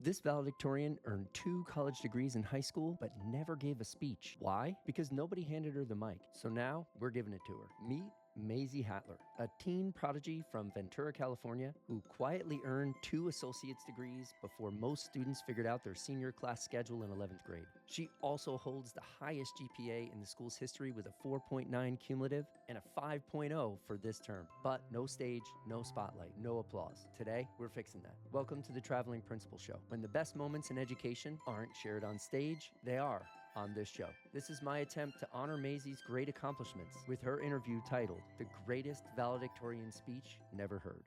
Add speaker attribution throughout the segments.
Speaker 1: This valedictorian earned 2 college degrees in high school, but never gave a speech. Why? Because nobody handed her the mic. So now we're giving it to her. Meet Maisie Hatler, a teen prodigy from Ventura, California, who quietly earned 2 associate's degrees before most students figured out their senior class schedule in 11th grade. She also holds the highest GPA in the school's history with a 4.9 cumulative and a 5.0 for this term. But no stage, no spotlight, no applause. Today, we're fixing that. Welcome to the Traveling Principal Show. When the best moments in education aren't shared on stage, they are on this show. This is my attempt to honor Maisie's great accomplishments with her interview titled The Greatest Valedictorian Speech Never Heard.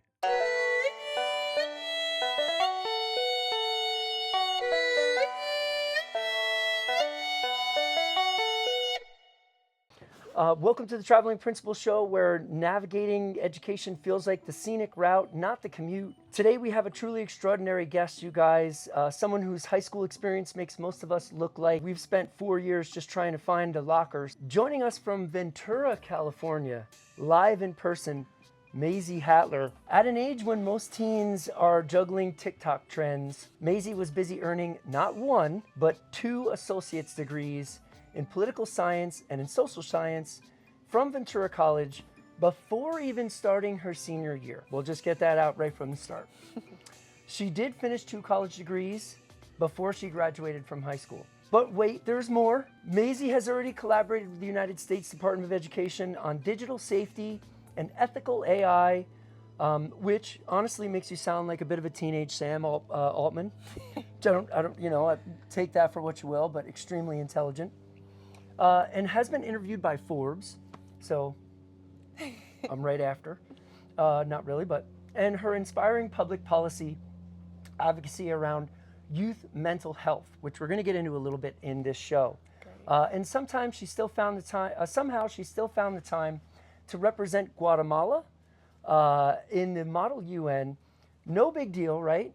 Speaker 1: Welcome to the Traveling Principal Show, where navigating education feels like the scenic route, not the commute. Today we have a truly extraordinary guest, you guys, someone whose high school experience makes most of us look like we've spent 4 years just trying to find the lockers. Joining us from Ventura, California, live in person, Maisie Hatler. At an age when most teens are juggling TikTok trends, Maisie was busy earning not 1, but 2 associate's degrees in political science and in social science from Ventura College before even starting her senior year. We'll just get that out right from the start. She did finish 2 college degrees before she graduated from high school. But wait, there's more. Maisie has already collaborated with the United States Department of Education on digital safety and ethical AI, which honestly makes you sound like a bit of a teenage Sam Altman. I don't, take that for what you will, but extremely intelligent. And has been interviewed by Forbes, so I'm right after. Not really, but. And her inspiring public policy advocacy around youth mental health, which we're going to get into a little bit in this show. And somehow she still found the time to represent Guatemala in the Model UN. No big deal, right?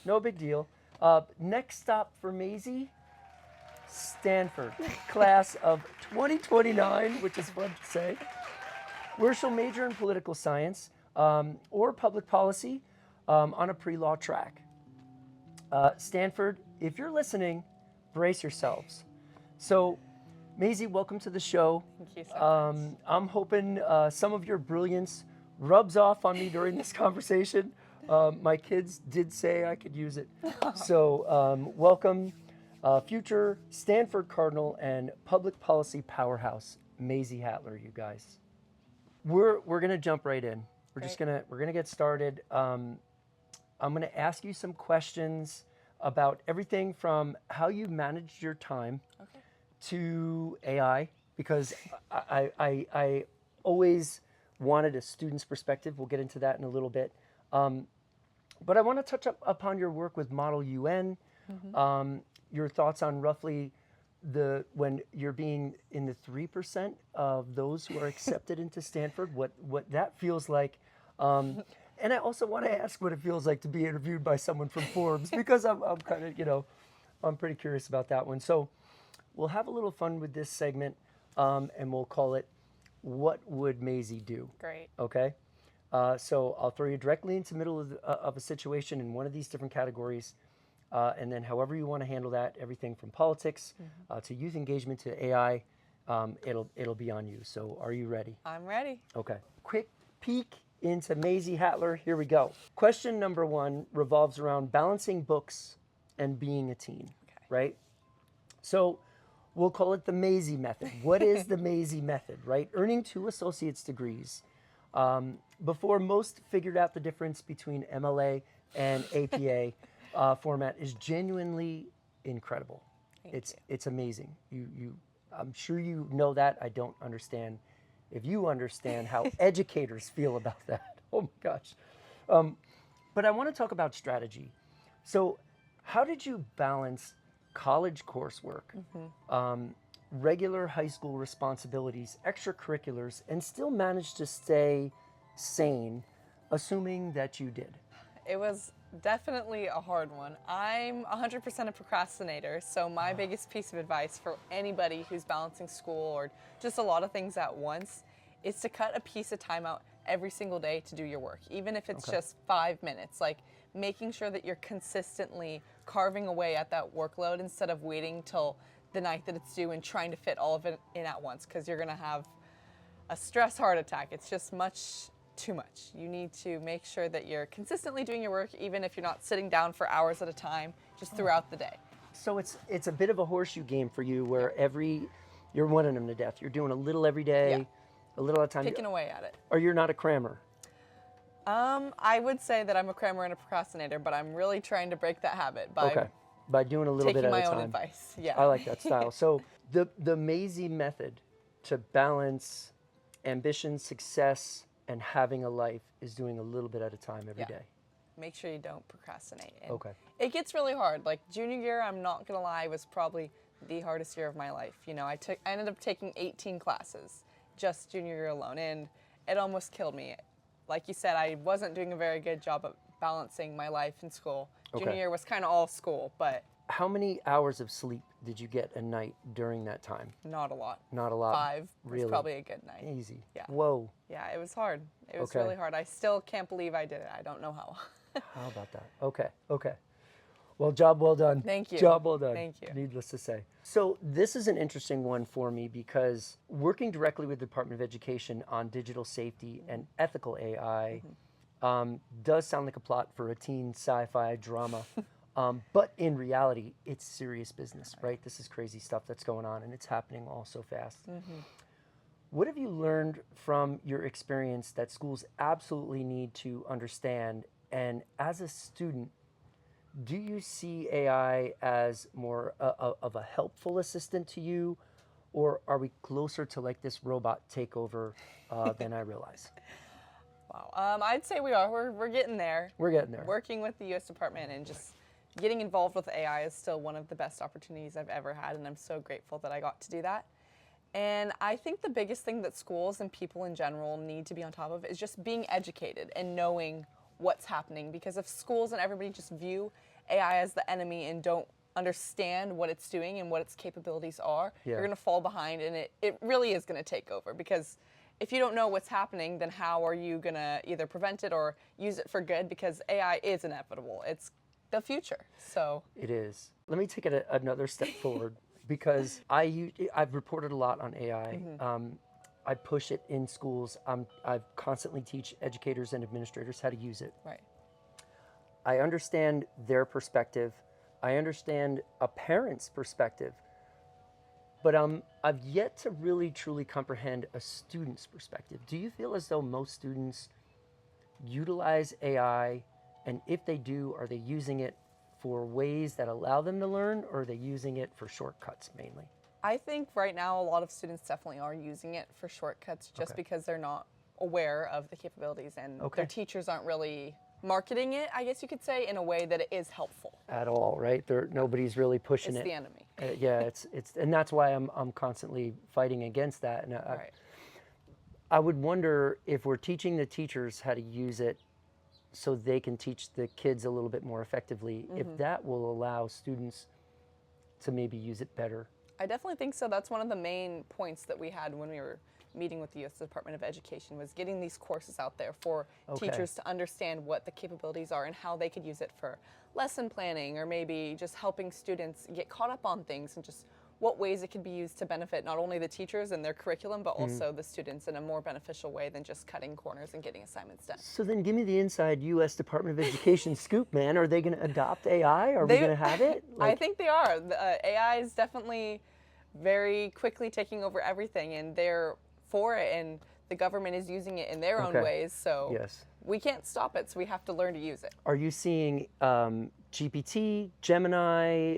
Speaker 1: No big deal. Next stop for Maisie, Stanford, class of 2029, which is fun to say, where she'll major in political science or public policy on a pre-law track. Stanford, if you're listening, brace yourselves. So, Maisie, welcome to the show.
Speaker 2: Thank you so much.
Speaker 1: I'm hoping some of your brilliance rubs off on me during this conversation. My kids did say I could use it. So, welcome. Future Stanford Cardinal and public policy powerhouse, Maisie Hatler, you guys. We're gonna jump right in. We're gonna get started. I'm gonna ask you some questions about everything from how you managed your time to AI, because I always wanted a student's perspective. We'll get into that in a little bit. But I want to touch upon your work with Model UN. Your thoughts on roughly when you're being in the 3% of those who are accepted into Stanford, what that feels like. And I also want to ask what it feels like to be interviewed by someone from Forbes, because I'm kind of, I'm pretty curious about that one. So we'll have a little fun with this segment, and we'll call it, What Would Maisie Do?
Speaker 2: Great.
Speaker 1: Okay? So I'll throw you directly into the middle of a situation in one of these different categories. And then however you want to handle that, everything from politics to youth engagement to AI, it'll be on you. So are you ready?
Speaker 2: I'm ready.
Speaker 1: Okay. Quick peek into Maisie Hatler. Here we go. Question number 1 revolves around balancing books and being a teen, right? So we'll call it the Maisie method. What is the Maisie method, right? Earning 2 associate's degrees before most figured out the difference between MLA and APA. Format is genuinely incredible. It's amazing. I'm sure you know that. I don't understand if you understand how educators feel about that. Oh my gosh. But I want to talk about strategy. So how did you balance college coursework, regular high school responsibilities, extracurriculars, and still manage to stay sane, assuming that you did?
Speaker 2: It was definitely a hard one. I'm 100% a procrastinator, so my biggest piece of advice for anybody who's balancing school or just a lot of things at once is to cut a piece of time out every single day to do your work, even if it's just 5 minutes. Like, making sure that you're consistently carving away at that workload instead of waiting till the night that it's due and trying to fit all of it in at once, because you're going to have a stress heart attack. It's just too much. You need to make sure that you're consistently doing your work, even if you're not sitting down for hours at a time, just throughout the day.
Speaker 1: So it's a bit of a horseshoe game for you, where you're wanting them to death. You're doing a little every day, a little at a time.
Speaker 2: Picking away at it.
Speaker 1: Or you're not a crammer.
Speaker 2: I would say that I'm a crammer and a procrastinator, but I'm really trying to break that habit
Speaker 1: by doing a little bit at a time.
Speaker 2: Taking my own advice. Yeah.
Speaker 1: I like that style. So the Maisie method to balance ambition, success, and having a life is doing a little bit at a time every day.
Speaker 2: Make sure you don't procrastinate. And
Speaker 1: Okay.
Speaker 2: It gets really hard. Like junior year, I'm not gonna lie, was probably the hardest year of my life. You know, I ended up taking 18 classes just junior year alone, and it almost killed me. Like you said, I wasn't doing a very good job of balancing my life and school. Junior year was kind of all school, but
Speaker 1: how many hours of sleep did you get a night during that time?
Speaker 2: not a lot.
Speaker 1: Not a lot.
Speaker 2: 5
Speaker 1: Really?
Speaker 2: was probably a good night.
Speaker 1: Easy.
Speaker 2: Yeah.
Speaker 1: Whoa.
Speaker 2: Yeah, it was hard. It was
Speaker 1: Okay.
Speaker 2: really hard. I still can't believe I did it. I don't know how.
Speaker 1: How about that? Okay. Well, job well done.
Speaker 2: Thank you.
Speaker 1: Job well done.
Speaker 2: Thank you.
Speaker 1: Needless to say. So this is an interesting one for me, because working directly with the Department of Education on digital safety and ethical AI does sound like a plot for a teen sci-fi drama. But in reality, it's serious business, right? This is crazy stuff that's going on, and it's happening all so fast. What have you learned from your experience that schools absolutely need to understand? And as a student, do you see AI as more of a helpful assistant to you, or are we closer to like this robot takeover than I realize?
Speaker 2: Wow. I'd say we are. We're getting there.
Speaker 1: We're getting there.
Speaker 2: Working with the U.S. Department and just getting involved with AI is still one of the best opportunities I've ever had, and I'm so grateful that I got to do that. And I think the biggest thing that schools and people in general need to be on top of is just being educated and knowing what's happening. Because if schools and everybody just view AI as the enemy and don't understand what it's doing and what its capabilities are, you're going to fall behind, and it really is going to take over. Because if you don't know what's happening, then how are you going to either prevent it or use it for good? Because AI is inevitable. It's the future. So
Speaker 1: it is. Let me take it another step forward, because I've reported a lot on AI. I push it in schools. I constantly teach educators and administrators how to use it.
Speaker 2: Right.
Speaker 1: I understand their perspective. I understand a parent's perspective. But I've yet to really truly comprehend a student's perspective. Do you feel as though most students utilize AI? And if they do, are they using it for ways that allow them to learn, or are they using it for shortcuts mainly?
Speaker 2: I think right now a lot of students definitely are using it for shortcuts just because they're not aware of the capabilities, and their teachers aren't really marketing it, I guess you could say, in a way that it is helpful.
Speaker 1: At all, right? Nobody's really pushing
Speaker 2: It's
Speaker 1: it.
Speaker 2: the enemy.
Speaker 1: It's and that's why I'm constantly fighting against that. And I would wonder if we're teaching the teachers how to use it so they can teach the kids a little bit more effectively, if that will allow students to maybe use it better.
Speaker 2: I definitely think so. That's one of the main points that we had when we were meeting with the U.S. Department of Education, was getting these courses out there for teachers to understand what the capabilities are and how they could use it for lesson planning, or maybe just helping students get caught up on things, and just what ways it could be used to benefit not only the teachers and their curriculum, but also the students in a more beneficial way than just cutting corners and getting assignments done.
Speaker 1: So then give me the inside U.S. Department of Education scoop, man. Are they going to adopt AI? Are we going to have it?
Speaker 2: I think they are. AI is definitely very quickly taking over everything, and they're for it, and the government is using it in their own ways. So we can't stop it, so we have to learn to use it.
Speaker 1: Are you seeing GPT, Gemini,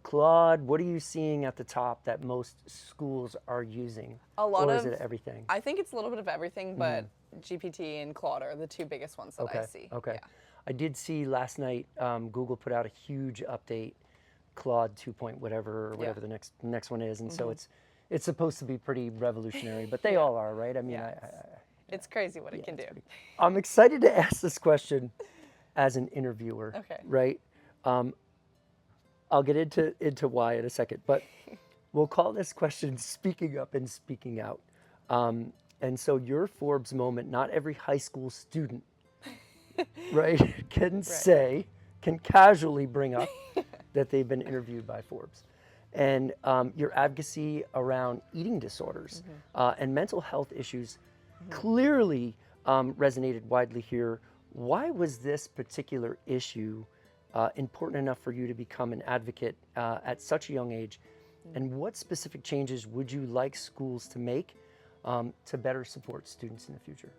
Speaker 1: Claude? What are you seeing at the top that most schools are using?
Speaker 2: A lot
Speaker 1: or
Speaker 2: of,
Speaker 1: is it everything?
Speaker 2: I think it's a little bit of everything, but GPT and Claude are the two biggest ones that I see.
Speaker 1: Okay.
Speaker 2: Yeah.
Speaker 1: I did see last night Google put out a huge update, Claude 2. Whatever the next one is, and so it's supposed to be pretty revolutionary, but they all are, right? I mean,
Speaker 2: it's crazy what it can do.
Speaker 1: I'm excited to ask this question as an interviewer, right? I'll get into why in a second, but we'll call this question speaking up and speaking out. And so your Forbes moment, not every high school student right, can casually bring up that they've been interviewed by Forbes. And your advocacy around eating disorders and mental health issues clearly resonated widely here. Why was this particular issue important enough for you to become an advocate at such a young age? And what specific changes would you like schools to make to better support students in the future?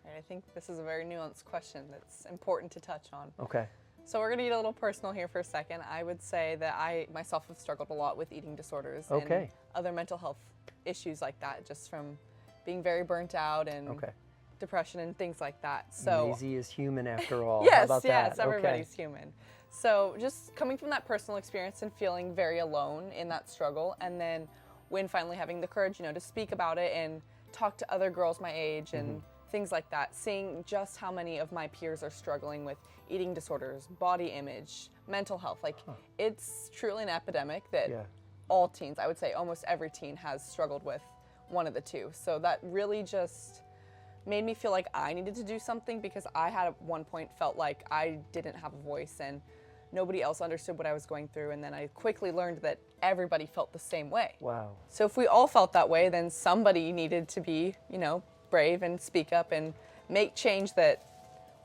Speaker 2: I think this is a very nuanced question that's important to touch on.
Speaker 1: Okay.
Speaker 2: So we're going to get a little personal here for a second. I would say that I myself have struggled a lot with eating disorders and other mental health issues like that, just from being very burnt out and depression and things like that. So
Speaker 1: Maisie is human after all.
Speaker 2: yes,
Speaker 1: How about
Speaker 2: yes,
Speaker 1: that?
Speaker 2: everybody's human. So just coming from that personal experience and feeling very alone in that struggle, and then when finally having the courage, to speak about it and talk to other girls my age and things like that, seeing just how many of my peers are struggling with eating disorders, body image, mental health. Like, it's truly an epidemic that all teens, I would say almost every teen, has struggled with one of the two. So that really just made me feel like I needed to do something, because I had at one point felt like I didn't have a voice and nobody else understood what I was going through. And then I quickly learned that everybody felt the same way.
Speaker 1: Wow.
Speaker 2: So if we all felt that way, then somebody needed to be, brave and speak up and make change that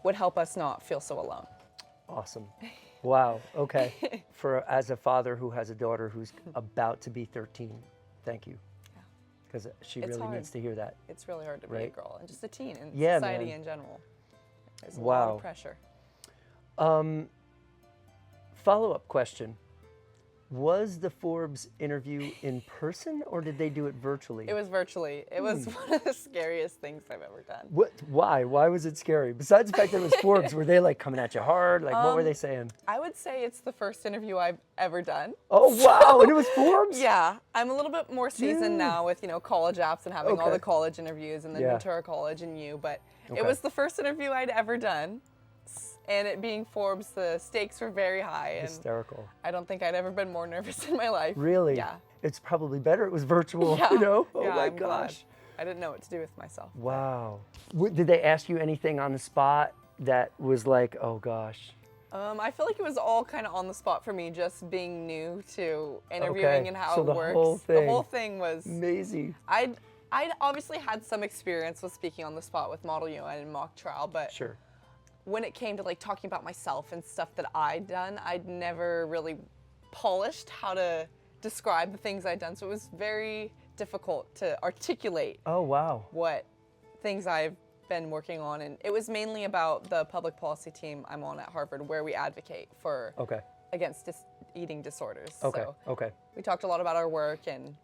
Speaker 2: would help us not feel so alone.
Speaker 1: Awesome. Wow. Okay. As a father who has a daughter who's about to be 13, thank you. Because she really needs to hear that.
Speaker 2: It's really hard to be a girl and just a teen in
Speaker 1: Yeah,
Speaker 2: society in general. There's a lot of pressure.
Speaker 1: Follow-up question. Was the Forbes interview in person or did they do it virtually?
Speaker 2: It was virtually. It was one of the scariest things I've ever done.
Speaker 1: What? Why? Why was it scary? Besides the fact that it was Forbes, were they like coming at you hard? Like what were they saying?
Speaker 2: I would say it's the first interview I've ever done.
Speaker 1: Oh wow! And it was Forbes?
Speaker 2: Yeah, I'm a little bit more seasoned now with college apps and having all the college interviews and then Ventura College and you, but it was the first interview I'd ever done. And it being Forbes, the stakes were very high. And
Speaker 1: hysterical.
Speaker 2: I don't think I'd ever been more nervous in my life.
Speaker 1: Really?
Speaker 2: Yeah.
Speaker 1: It's probably better it was virtual,
Speaker 2: Yeah.
Speaker 1: Oh
Speaker 2: yeah,
Speaker 1: my
Speaker 2: I'm
Speaker 1: gosh.
Speaker 2: glad. I didn't know what to do with myself.
Speaker 1: Wow. Did they ask you anything on the spot that was like, oh gosh?
Speaker 2: I feel like it was all kind of on the spot for me, just being new to interviewing and how it works. The whole thing was
Speaker 1: Maisie.
Speaker 2: I'd obviously had some experience with speaking on the spot with Model UN and mock trial, but when it came to like talking about myself and stuff that I'd done, I'd never really polished how to describe the things I'd done. So it was very difficult to articulate what things I've been working on. And it was mainly about the public policy team I'm on at Harvard, where we advocate for against eating disorders. So we talked a lot about our work and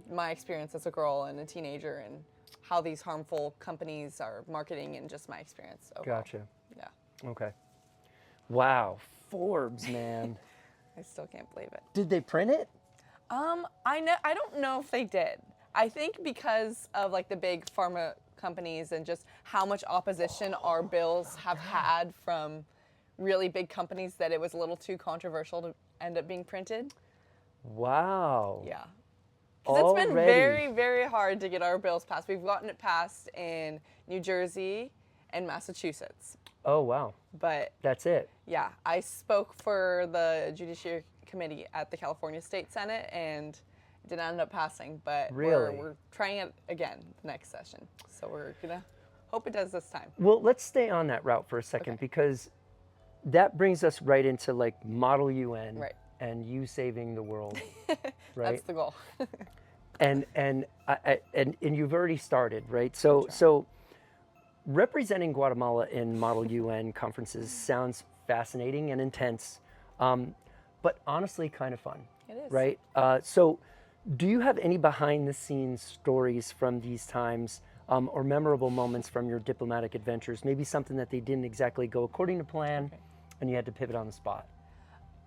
Speaker 2: my experience as a girl and a teenager and how these harmful companies are marketing and just my experience overall.
Speaker 1: Gotcha.
Speaker 2: Yeah.
Speaker 1: Okay. Wow. Forbes, man.
Speaker 2: I still can't believe it.
Speaker 1: Did they print it?
Speaker 2: I don't know if they did. I think because of like the big pharma companies and just how much opposition our bills have had from really big companies, that it was a little too controversial to end up being printed.
Speaker 1: Wow.
Speaker 2: Yeah. Because it's been very, very hard to get our bills passed. We've gotten it passed in New Jersey and Massachusetts.
Speaker 1: Oh, wow.
Speaker 2: But
Speaker 1: that's it.
Speaker 2: Yeah. I spoke for the Judiciary Committee at the California State Senate and it didn't end up passing. But we're trying it again the next session. So we're going to hope it does this time.
Speaker 1: Well, let's stay on that route for a second because that brings us right into like Model UN and you saving the world. Right?
Speaker 2: That's the goal.
Speaker 1: and you've already started, right? So representing Guatemala in Model UN conferences sounds fascinating and intense, but honestly kind of fun.
Speaker 2: It is.
Speaker 1: Right? So do you have any behind the scenes stories from these times or memorable moments from your diplomatic adventures? Maybe something that they didn't exactly go according to plan and you had to pivot on the spot.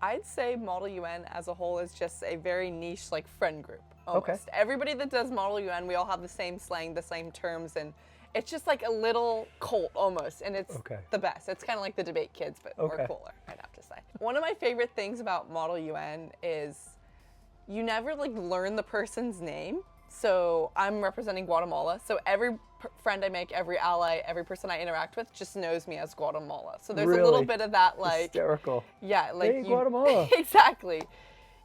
Speaker 2: I'd say Model UN as a whole is just a very niche like friend group. Almost. Everybody that does Model UN, we all have the same slang, the same terms, and it's just like a little cult almost, and it's the best. It's kind of like the debate kids, but more cooler, I'd have to say. One of my favorite things about Model UN is you never like learn the person's name. So I'm representing Guatemala. So every friend I make, every ally, every person I interact with just knows me as Guatemala. So there's a little
Speaker 1: Really?
Speaker 2: bit of that, like,
Speaker 1: Hysterical.
Speaker 2: yeah, like
Speaker 1: Hey, Guatemala.
Speaker 2: exactly.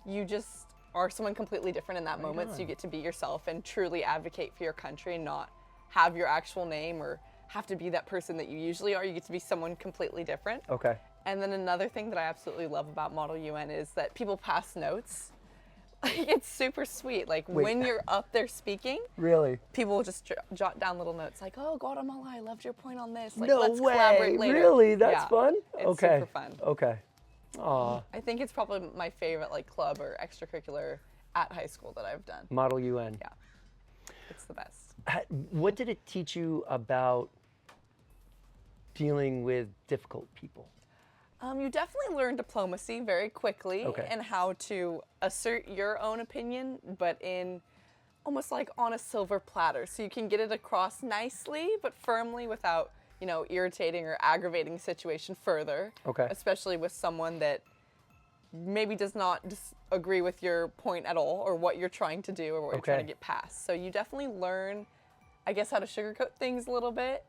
Speaker 2: You just are someone completely different in that moment,
Speaker 1: on.
Speaker 2: so you get to be yourself and truly advocate for your country and not have your actual name or have to be that person that you usually are. You get to be someone completely different.
Speaker 1: Okay.
Speaker 2: And then another thing that I absolutely love about Model UN is that people pass notes. Like, it's super sweet. Like,
Speaker 1: Wait.
Speaker 2: when you're up there speaking,
Speaker 1: Really?
Speaker 2: people will just jot down little notes like, "Oh, Guatemala, I loved your point on this. Like,
Speaker 1: No
Speaker 2: let's
Speaker 1: way.
Speaker 2: collaborate later."
Speaker 1: Really? That's
Speaker 2: Yeah,
Speaker 1: fun?
Speaker 2: It's
Speaker 1: Okay.
Speaker 2: super fun.
Speaker 1: Okay. Aw.
Speaker 2: I think it's probably my favorite, like, club or extracurricular at high school that I've done.
Speaker 1: Model UN.
Speaker 2: Yeah, it's the best.
Speaker 1: What did it teach you about dealing with difficult people?
Speaker 2: You definitely learn diplomacy very quickly
Speaker 1: Okay.
Speaker 2: and how to assert your own opinion, but in almost like on a silver platter. So you can get it across nicely, but firmly without, irritating or aggravating the situation further.
Speaker 1: Okay.
Speaker 2: Especially with someone that maybe does not agree with your point at all or what you're trying to do or what you're trying to
Speaker 1: Okay.
Speaker 2: get past. So you definitely learn, I guess, how to sugarcoat things a little bit.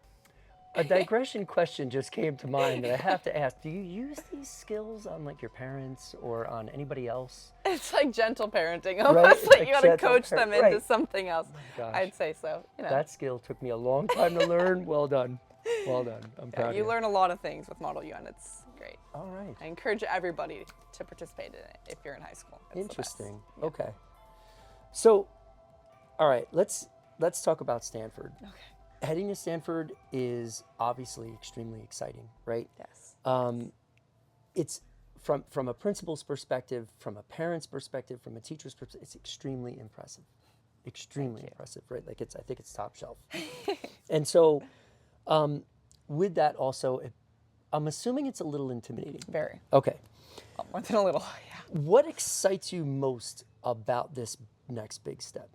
Speaker 1: A digression question just came to mind that I have to ask. Do you use these skills on like your parents or on anybody else?
Speaker 2: It's like gentle parenting, almost
Speaker 1: Right,
Speaker 2: like you gotta
Speaker 1: gentle
Speaker 2: coach them into
Speaker 1: right.
Speaker 2: something else.
Speaker 1: gosh.
Speaker 2: I'd say so.
Speaker 1: That skill took me a long time to learn. Well done. Well done. I'm proud of
Speaker 2: You
Speaker 1: you.
Speaker 2: learn a lot of things with Model UN. It's great.
Speaker 1: All right.
Speaker 2: I encourage everybody to participate in it if you're in high school. It's the best.
Speaker 1: Interesting. Okay. So, all right, let's talk about Stanford.
Speaker 2: Okay.
Speaker 1: Heading to Stanford is obviously extremely exciting, right?
Speaker 2: Yes.
Speaker 1: It's from a principal's perspective, from a parent's perspective, from a teacher's perspective, it's extremely impressive. Extremely impressive, right? Like I think it's top shelf. And so, with that also, I'm assuming it's a little intimidating.
Speaker 2: Very.
Speaker 1: Okay.
Speaker 2: More than a little, yeah.
Speaker 1: What excites you most about this next big step?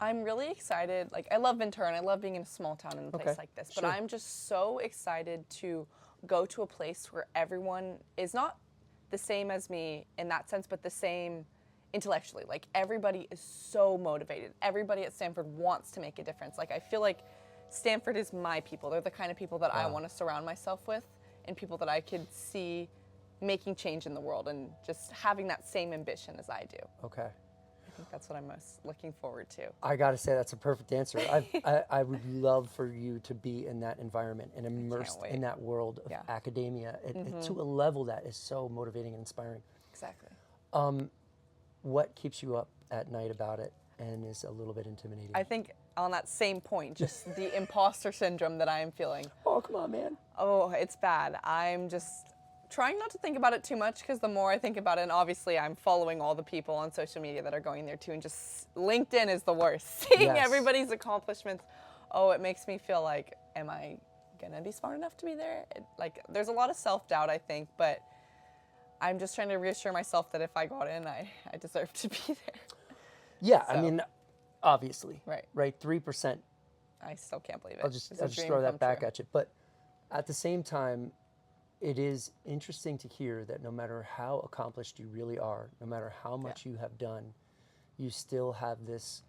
Speaker 2: I'm really excited. Like, I love Ventura and I love being in a small town in a place
Speaker 1: Okay,
Speaker 2: like this.
Speaker 1: sure.
Speaker 2: But I'm just so excited to go to a place where everyone is not the same as me in that sense, but the same intellectually. Like, everybody is so motivated. Everybody at Stanford wants to make a difference. Like, I feel like Stanford is my people. They're the kind of people that I want to surround myself with and people that I could see making change in the world and just having that same ambition as I do.
Speaker 1: Okay.
Speaker 2: I think that's what I'm most looking forward to.
Speaker 1: I got to say that's a perfect answer. I would love for you to be in that environment and immersed
Speaker 2: wait.
Speaker 1: in that world of
Speaker 2: Yeah.
Speaker 1: academia to a level that is so motivating and inspiring.
Speaker 2: Exactly.
Speaker 1: What keeps you up at night about it and is a little bit intimidating?
Speaker 2: I think on that same point, just the imposter syndrome that I am feeling.
Speaker 1: Oh, come on, man.
Speaker 2: Oh, it's bad. I'm just trying not to think about it too much because the more I think about it, and obviously I'm following all the people on social media that are going there too, and just LinkedIn is the worst. Seeing
Speaker 1: Yes.
Speaker 2: everybody's accomplishments, it makes me feel like, am I gonna be smart enough to be there? There's a lot of self-doubt, I think, but I'm just trying to reassure myself that if I got in, I deserve to be there.
Speaker 1: Yeah, I
Speaker 2: So-
Speaker 1: mean, obviously.
Speaker 2: Right.
Speaker 1: Right, 3%.
Speaker 2: I still can't believe it.
Speaker 1: I'll just
Speaker 2: It's a dream
Speaker 1: throw that
Speaker 2: come
Speaker 1: back
Speaker 2: true.
Speaker 1: at you. But at the same time, it is interesting to hear that no matter how accomplished you really are, no matter how much you have done, you still have this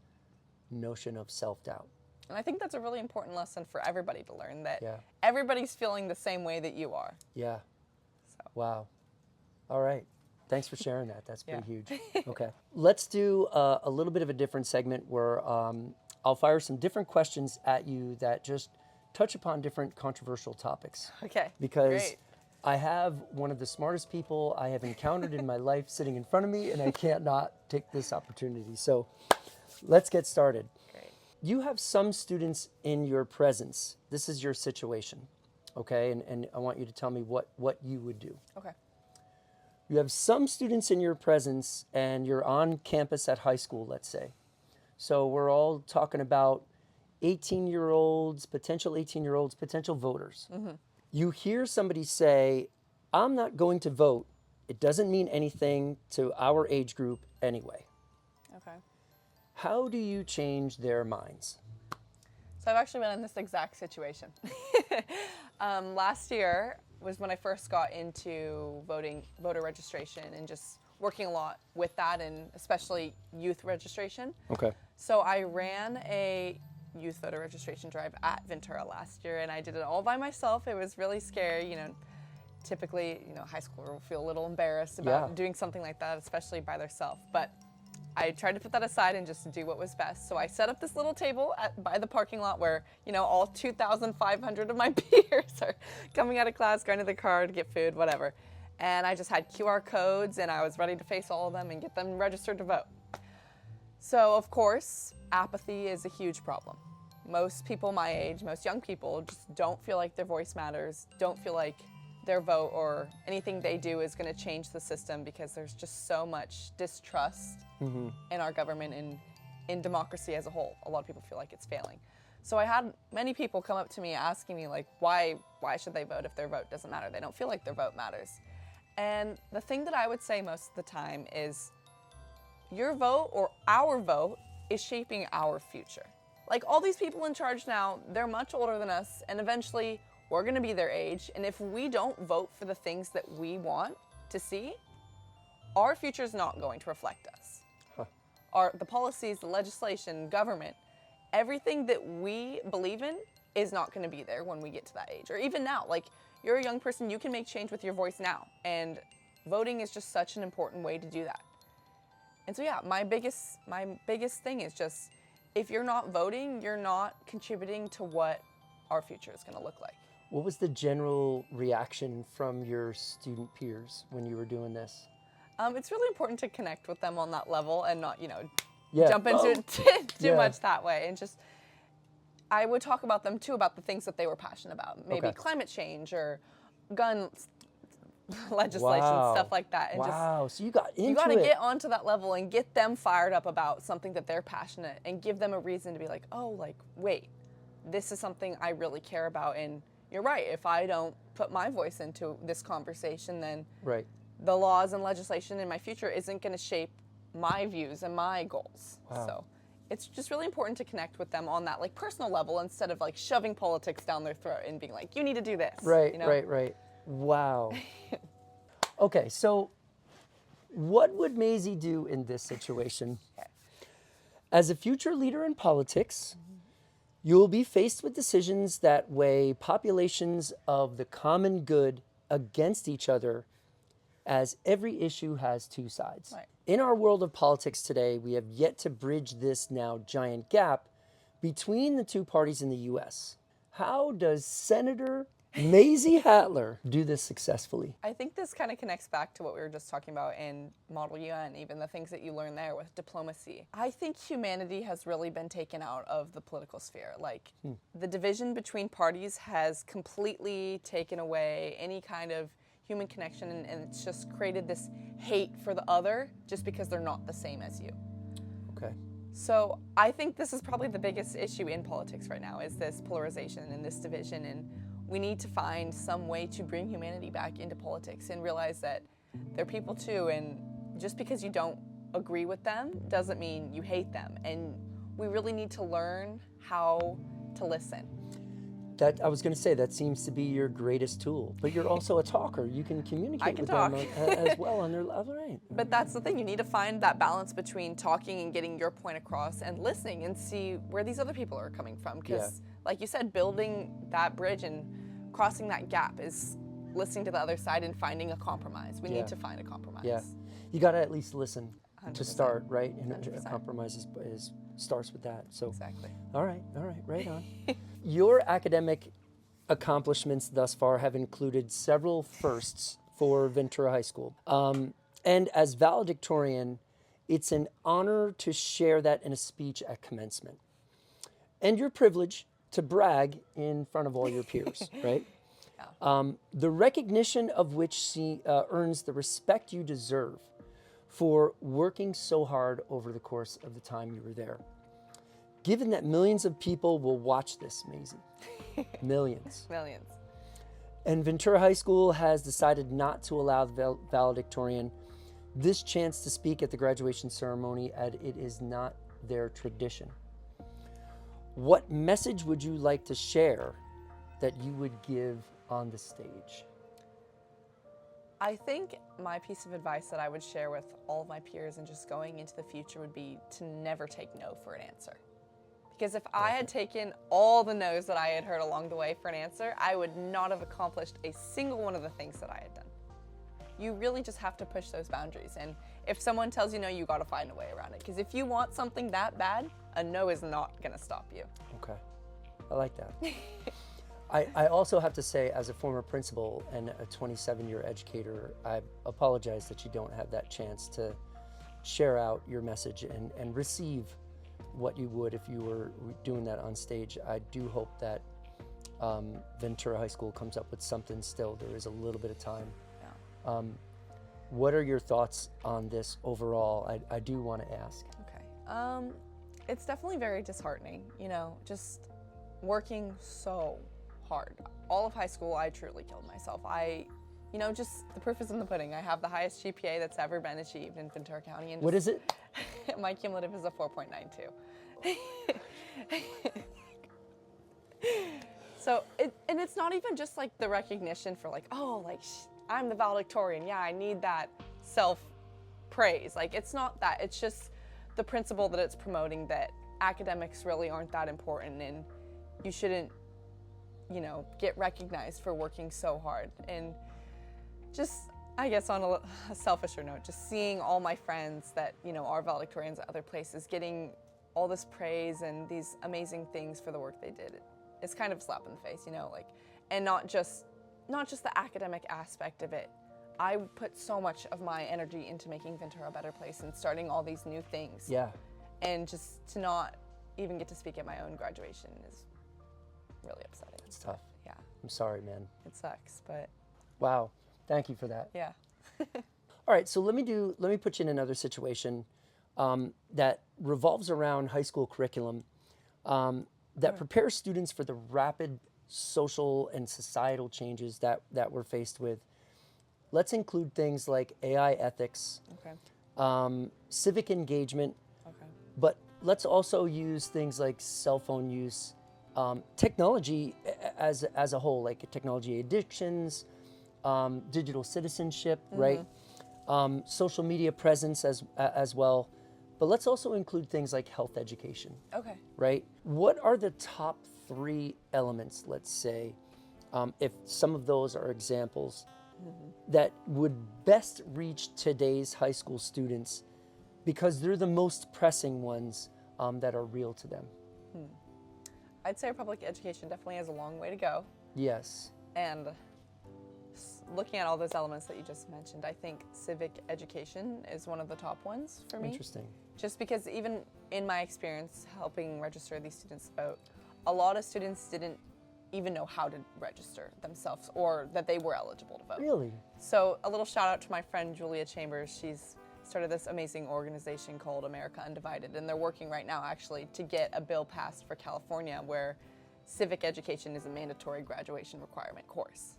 Speaker 1: notion of self-doubt.
Speaker 2: And I think that's a really important lesson for everybody to learn, that
Speaker 1: Yeah.
Speaker 2: everybody's feeling the same way that you are.
Speaker 1: Yeah.
Speaker 2: So.
Speaker 1: Wow. All right. Thanks for sharing that. That's pretty
Speaker 2: Yeah.
Speaker 1: huge. Okay. Let's do a little bit of a different segment where I'll fire some different questions at you that just touch upon different controversial topics.
Speaker 2: Okay.
Speaker 1: Because
Speaker 2: Great.
Speaker 1: I have one of the smartest people I have encountered in my life sitting in front of me, and I can't not take this opportunity. So let's get started.
Speaker 2: Great.
Speaker 1: You have some students in your presence. This is your situation, okay? And I want you to tell me what you would do.
Speaker 2: Okay.
Speaker 1: You have some students in your presence, and you're on campus at high school, let's say. So we're all talking about 18-year-olds, potential 18-year-olds, potential voters.
Speaker 2: Mm-hmm.
Speaker 1: You hear somebody say, I'm not going to vote. It doesn't mean anything to our age group anyway.
Speaker 2: Okay.
Speaker 1: How do you change their minds?
Speaker 2: So I've actually been in this exact situation. Last year was when I first got into voter registration and just working a lot with that, and especially youth registration.
Speaker 1: Okay.
Speaker 2: So I ran a youth voter registration drive at Ventura last year, and I did it all by myself. It was really scary. Typically, high schooler will feel a little embarrassed about doing something like that, especially by themselves. But I tried to put that aside and just do what was best. So I set up this little table by the parking lot where, all 2,500 of my peers are coming out of class, going to the car to get food, whatever. And I just had QR codes, and I was ready to face all of them and get them registered to vote. So, of course, apathy is a huge problem. Most people my age, most young people, just don't feel like their voice matters, don't feel like their vote or anything they do is going to change the system, because there's just so much distrust in our government and in democracy as a whole. A lot of people feel like it's failing. So I had many people come up to me asking me, like, why should they vote if their vote doesn't matter? They don't feel like their vote matters. And the thing that I would say most of the time is, your vote or our vote is shaping our future. Like, all these people in charge now, they're much older than us, and eventually we're gonna be their age. And if we don't vote for the things that we want to see, our future is not going to reflect us. The policies, the legislation, government, everything that we believe in is not gonna be there when we get to that age. Or even now, like, you're a young person, you can make change with your voice now. And voting is just such an important way to do that. And so yeah, my biggest thing is just, if you're not voting, you're not contributing to what our future is gonna look like.
Speaker 1: What was the general reaction from your student peers when you were doing this?
Speaker 2: It's really important to connect with them on that level and not,
Speaker 1: jump
Speaker 2: into it too much that way. And just, I would talk about them too, about the things that they were passionate about. Maybe climate change or gun legislation, stuff like that. And
Speaker 1: so you got into it.
Speaker 2: You got to get onto that level and get them fired up about something that they're passionate, and give them a reason to be like, oh, like, wait, this is something I really care about. And you're right, if I don't put my voice into this conversation, then the laws and legislation in my future isn't going to shape my views and my goals. So it's just really important to connect with them on that, like, personal level, instead of like shoving politics down their throat and being like, you need to do this.
Speaker 1: Right. Wow. Okay, so what would Maisie do in this situation? As a future leader in politics, you will be faced with decisions that weigh populations of the common good against each other, as every issue has two sides. In our world of politics today, we have yet to bridge this now giant gap between the two parties in the U.S. How does Senator Maisie Hatler do this successfully?
Speaker 2: I think this kind of connects back to what we were just talking about in Model UN, even the things that you learn there with diplomacy. I think humanity has really been taken out of the political sphere. Like, the division between parties has completely taken away any kind of human connection, and it's just created this hate for the other just because they're not the same as you.
Speaker 1: Okay.
Speaker 2: So I think this is probably the biggest issue in politics right now, is this polarization and this division, and we need to find some way to bring humanity back into politics and realize that they're people too, and just because you don't agree with them doesn't mean you hate them, and we really need to learn how to listen.
Speaker 1: That, I was going to say, that seems to be your greatest tool, but you're also a talker. You can communicate with them as well on their level, right?
Speaker 2: But that's the thing, you need to find that balance between talking and getting your point across, and listening and see where these other people are coming from. Because like you said, building that bridge and crossing that gap is listening to the other side and finding a compromise. We need to find a compromise.
Speaker 1: Yeah, you got to at least listen
Speaker 2: 100%.
Speaker 1: To start, right? And
Speaker 2: 100%.
Speaker 1: a compromise starts with that. So
Speaker 2: exactly.
Speaker 1: All right, right on. Your academic accomplishments thus far have included several firsts for Ventura High School. And as valedictorian, it's an honor to share that in a speech at commencement. And your privilege to brag in front of all your peers, right? The recognition of which earns the respect you deserve for working so hard over the course of the time you were there. Given that millions of people will watch this, Maisie, millions. And Ventura High School has decided not to allow the valedictorian this chance to speak at the graduation ceremony, as it is not their tradition. What message would you like to share that you would give on the stage?
Speaker 2: I think my piece of advice that I would share with all of my peers and just going into the future would be to never take no for an answer. Because if I had taken all the no's that I had heard along the way for an answer, I would not have accomplished a single one of the things that I had done. You really just have to push those boundaries. And if someone tells you no, you gotta find a way around it. Because if you want something that bad, a no is not gonna stop you.
Speaker 1: Okay, I like that. I also have to say, as a former principal and a 27-year educator, I apologize that you don't have that chance to share out your message and receive what you would if you were doing that on stage. I do hope that Ventura High School comes up with something still. There is a little bit of time.
Speaker 2: Yeah.
Speaker 1: What are your thoughts on this overall? I do want to ask.
Speaker 2: Okay. It's definitely very disheartening, you know, just working so hard. All of high school, I truly killed myself. Just the proof is in the pudding. I have the highest GPA that's ever been achieved in Ventura County. And
Speaker 1: what is it?
Speaker 2: My cumulative is a 4.92. So, it's not even just like the recognition for like, oh, like I'm the valedictorian. Yeah, I need that self-praise. Like, it's not that. It's just the principle that it's promoting that academics really aren't that important and you shouldn't, get recognized for working so hard. And just, I guess on a selfisher note, just seeing all my friends that, are valedictorians at other places getting all this praise and these amazing things for the work they did, it's kind of a slap in the face, and not just the academic aspect of it. I put so much of my energy into making Ventura a better place and starting all these new things.
Speaker 1: Yeah.
Speaker 2: And just to not even get to speak at my own graduation is really upsetting.
Speaker 1: It's tough.
Speaker 2: Yeah.
Speaker 1: I'm sorry, man.
Speaker 2: It sucks, but
Speaker 1: Wow. Thank you for that.
Speaker 2: yeah.
Speaker 1: All right, so let me put you in another situation that revolves around high school curriculum that prepares students for the rapid social and societal changes that we're faced with. Let's include things like AI ethics,
Speaker 2: Okay.
Speaker 1: Civic engagement,
Speaker 2: Okay.
Speaker 1: but let's also use things like cell phone use, technology as a whole, like technology addictions, digital citizenship, right? Social media presence as well. But let's also include things like health education,
Speaker 2: Okay.
Speaker 1: right? What are the top 3 elements, let's say, if some of those are examples, that would best reach today's high school students because they're the most pressing ones that are real to them?
Speaker 2: I'd say public education definitely has a long way to go.
Speaker 1: Yes.
Speaker 2: And looking at all those elements that you just mentioned, I think civic education is one of the top ones for me.
Speaker 1: Interesting.
Speaker 2: Just because even in my experience helping register these students to vote, a lot of students didn't even know how to register themselves or that they were eligible to vote.
Speaker 1: Really?
Speaker 2: So a little shout out to my friend Julia Chambers. She's started this amazing organization called America Undivided, and they're working right now actually to get a bill passed for California where civic education is a mandatory graduation requirement course.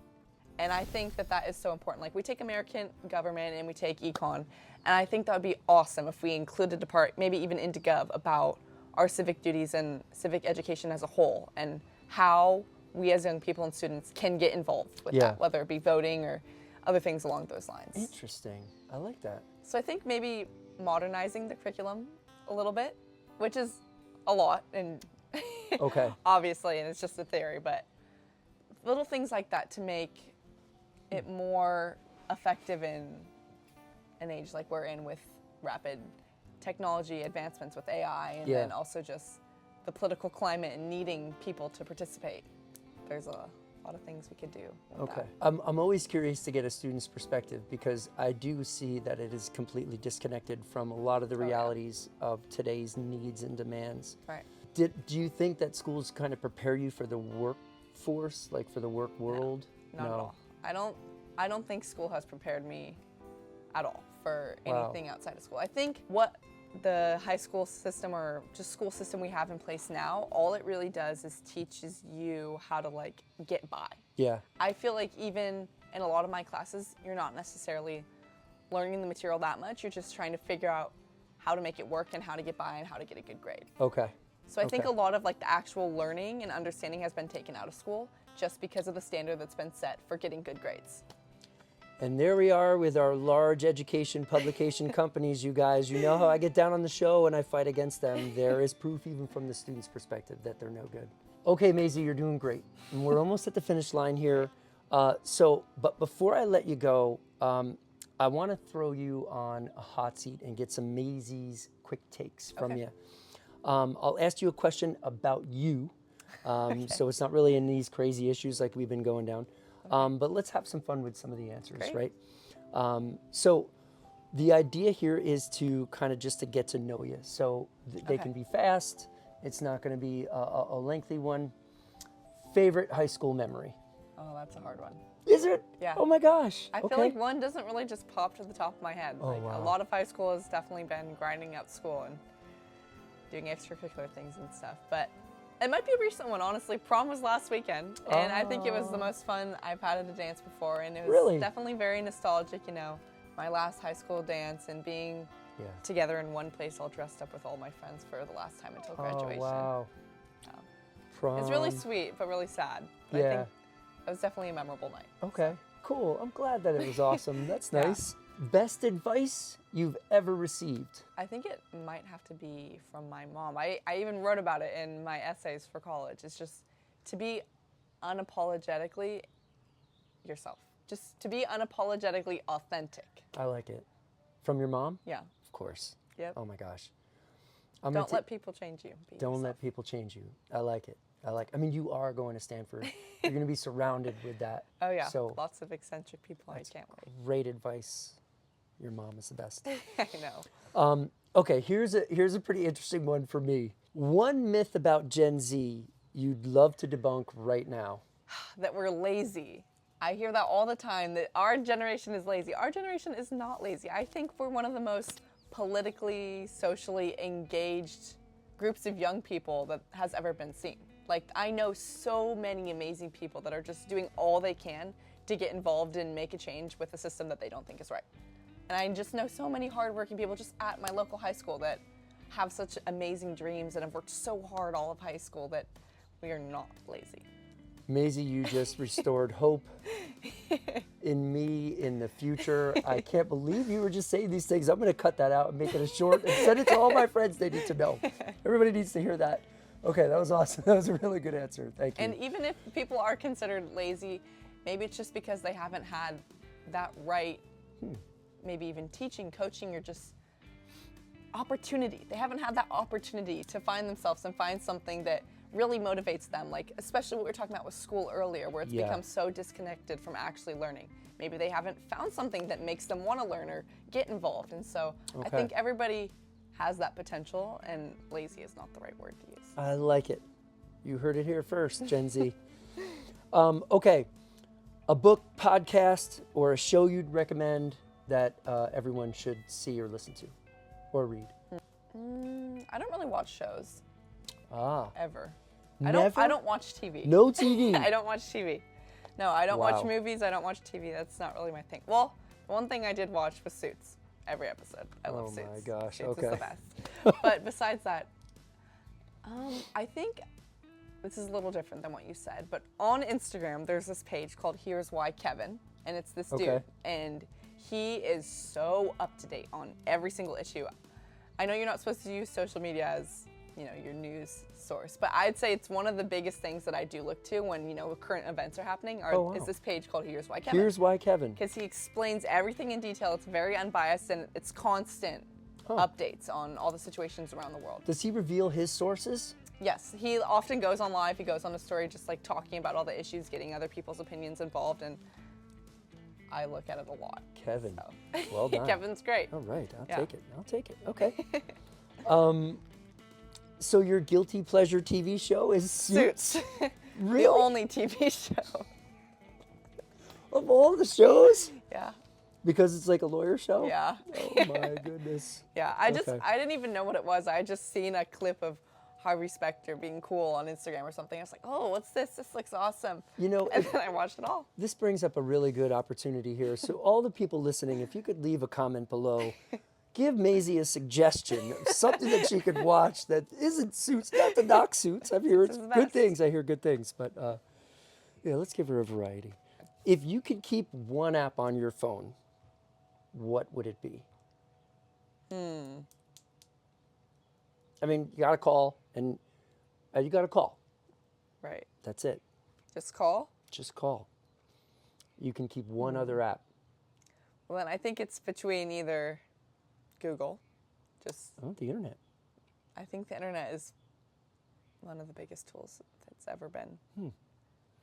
Speaker 2: And I think that is so important. Like, we take American government and we take econ, and I think that would be awesome if we included a part, maybe even into Gov, about our civic duties and civic education as a whole, and how we as young people and students can get involved with that, whether it be voting or other things along those lines.
Speaker 1: Interesting. I like that.
Speaker 2: So I think maybe modernizing the curriculum a little bit, which is a lot, and
Speaker 1: Okay.
Speaker 2: obviously, and it's just a theory, but little things like that to make it more effective in an age like we're in with rapid technology advancements with AI, and then also just the political climate and needing people to participate. There's a lot of things we could do with
Speaker 1: Okay.
Speaker 2: that.
Speaker 1: I'm always curious to get a student's perspective because I do see that it is completely disconnected from a lot of the realities of today's needs and demands.
Speaker 2: Right.
Speaker 1: Do you think that schools kind of prepare you for the workforce, like for the work world?
Speaker 2: Not at all. I don't think school has prepared me at all for anything outside of school. I think what the high school system or just school system we have in place now, all it really does is teaches you how to like get by.
Speaker 1: Yeah.
Speaker 2: I feel like even in a lot of my classes, you're not necessarily learning the material that much. You're just trying to figure out how to make it work and how to get by and how to get a good grade.
Speaker 1: Okay.
Speaker 2: So I think a lot of like the actual learning and understanding has been taken out of school just because of the standard that's been set for getting good grades.
Speaker 1: And there we are with our large education publication companies, you guys. You know how I get down on the show and I fight against them. There is proof even from the students' perspective that they're no good. Okay, Maisie, you're doing great. And we're almost at the finish line here. But before I let you go, I want to throw you on a hot seat and get some Maisie's quick takes from you. I'll ask you a question about you. So it's not really in these crazy issues like we've been going down. But let's have some fun with some of the answers, right? So the idea here is to kind of just to get to know you. So they can be fast. It's not going to be a lengthy one. Favorite high school memory?
Speaker 2: Oh, that's a hard one.
Speaker 1: Is it?
Speaker 2: Yeah.
Speaker 1: Oh my gosh.
Speaker 2: I feel like one doesn't really just pop to the top of my head.
Speaker 1: Oh,
Speaker 2: like
Speaker 1: wow.
Speaker 2: a lot of high school has definitely been grinding out school and doing extracurricular things and stuff. But it might be a recent one, honestly. Prom was last weekend, and I think it was the most fun I've had at a dance before, and it was definitely very nostalgic, you know, my last high school dance and being together in one place all dressed up with all my friends for the last time until graduation.
Speaker 1: Oh, wow.
Speaker 2: Prom. It's really sweet, but really sad. But I think it was definitely a memorable night.
Speaker 1: Okay, cool. I'm glad that it was awesome. That's nice. Best advice you've ever received?
Speaker 2: I think it might have to be from my mom. I even wrote about it in my essays for college. It's just to be unapologetically yourself. Just to be unapologetically authentic.
Speaker 1: I like it. From your mom?
Speaker 2: Yeah.
Speaker 1: Of course.
Speaker 2: Yep.
Speaker 1: Oh my gosh.
Speaker 2: Don't let people change you.
Speaker 1: Don't let people change you. I like it. I mean, you are going to Stanford. You're going to be surrounded with that.
Speaker 2: Oh yeah.
Speaker 1: So
Speaker 2: lots of eccentric people. I can't wait.
Speaker 1: Great advice. Your mom is the best.
Speaker 2: I know.
Speaker 1: Okay, here's a pretty interesting one for me. One myth about Gen Z you'd love to debunk right now.
Speaker 2: That we're lazy. I hear that all the time, that our generation is lazy. Our generation is not lazy. I think we're one of the most politically, socially engaged groups of young people that has ever been seen. Like, I know so many amazing people that are just doing all they can to get involved and make a change with a system that they don't think is right. And I just know so many hardworking people just at my local high school that have such amazing dreams and have worked so hard all of high school that we are not lazy.
Speaker 1: Maisie, you just restored hope in me in the future. I can't believe you were just saying these things. I'm going to cut that out and make it a short and send it to all my friends. They need to know. Everybody needs to hear that. Okay, that was awesome. That was a really good answer. Thank you.
Speaker 2: And even if people are considered lazy, maybe it's just because they haven't had that right, maybe even teaching, coaching, or just opportunity. They haven't had that opportunity to find themselves and find something that really motivates them, like especially what we were talking about with school earlier, where it's become so disconnected from actually learning. Maybe they haven't found something that makes them want to learn or get involved. And so I think everybody has that potential, and lazy is not the right word to use.
Speaker 1: I like it. You heard it here first, Gen Z. Okay, a book, podcast, or a show you'd recommend that everyone should see or listen to or read?
Speaker 2: I don't really watch shows. Ever.
Speaker 1: Never?
Speaker 2: I don't watch TV.
Speaker 1: No TV?
Speaker 2: I don't watch TV. No, I don't watch movies. I don't watch TV. That's not really my thing. Well, one thing I did watch was Suits. Every episode. I love Suits. Oh my gosh, Suits is the best. But besides that, I think this is a little different than what you said, but on Instagram, there's this page called Here's Why Kevin, and it's this dude, and he is so up to date on every single issue. I know you're not supposed to use social media as, you know, your news source, but I'd say it's one of the biggest things that I do look to when, you know, current events are happening, is this page called Here's Why Kevin.
Speaker 1: Here's Why Kevin.
Speaker 2: Because he explains everything in detail. It's very unbiased, and it's constant updates on all the situations around the world.
Speaker 1: Does he reveal his sources?
Speaker 2: Yes, he often goes on live. He goes on a story just like talking about all the issues, getting other people's opinions involved, and I look at it a lot.
Speaker 1: Kevin,
Speaker 2: so.
Speaker 1: Well done.
Speaker 2: Kevin's great.
Speaker 1: All right, I'll take it. I'll take it. Okay. So your guilty pleasure TV show is Suits? Really?
Speaker 2: The only TV show.
Speaker 1: Of all the shows?
Speaker 2: Yeah.
Speaker 1: Because it's like a lawyer show?
Speaker 2: Yeah.
Speaker 1: Oh my goodness.
Speaker 2: Yeah, I didn't even know what it was. I just seen a clip of Harvey Specter being cool on Instagram or something. I was like, oh, what's this? This looks awesome.
Speaker 1: You know,
Speaker 2: and then I watched it all.
Speaker 1: This brings up a really good opportunity here. So all the people listening, if you could leave a comment below, give Maisie a suggestion of something that she could watch that isn't Suits, not to knock Suits. I've heard good things. I hear good things, but yeah, let's give her a variety. If you could keep one app on your phone, what would it be? I mean, you got to call, and you got to call.
Speaker 2: Right.
Speaker 1: That's it.
Speaker 2: Just call?
Speaker 1: Just call. You can keep one other app.
Speaker 2: Well, then I think it's between either Google,
Speaker 1: The internet.
Speaker 2: I think the internet is one of the biggest tools that's ever been.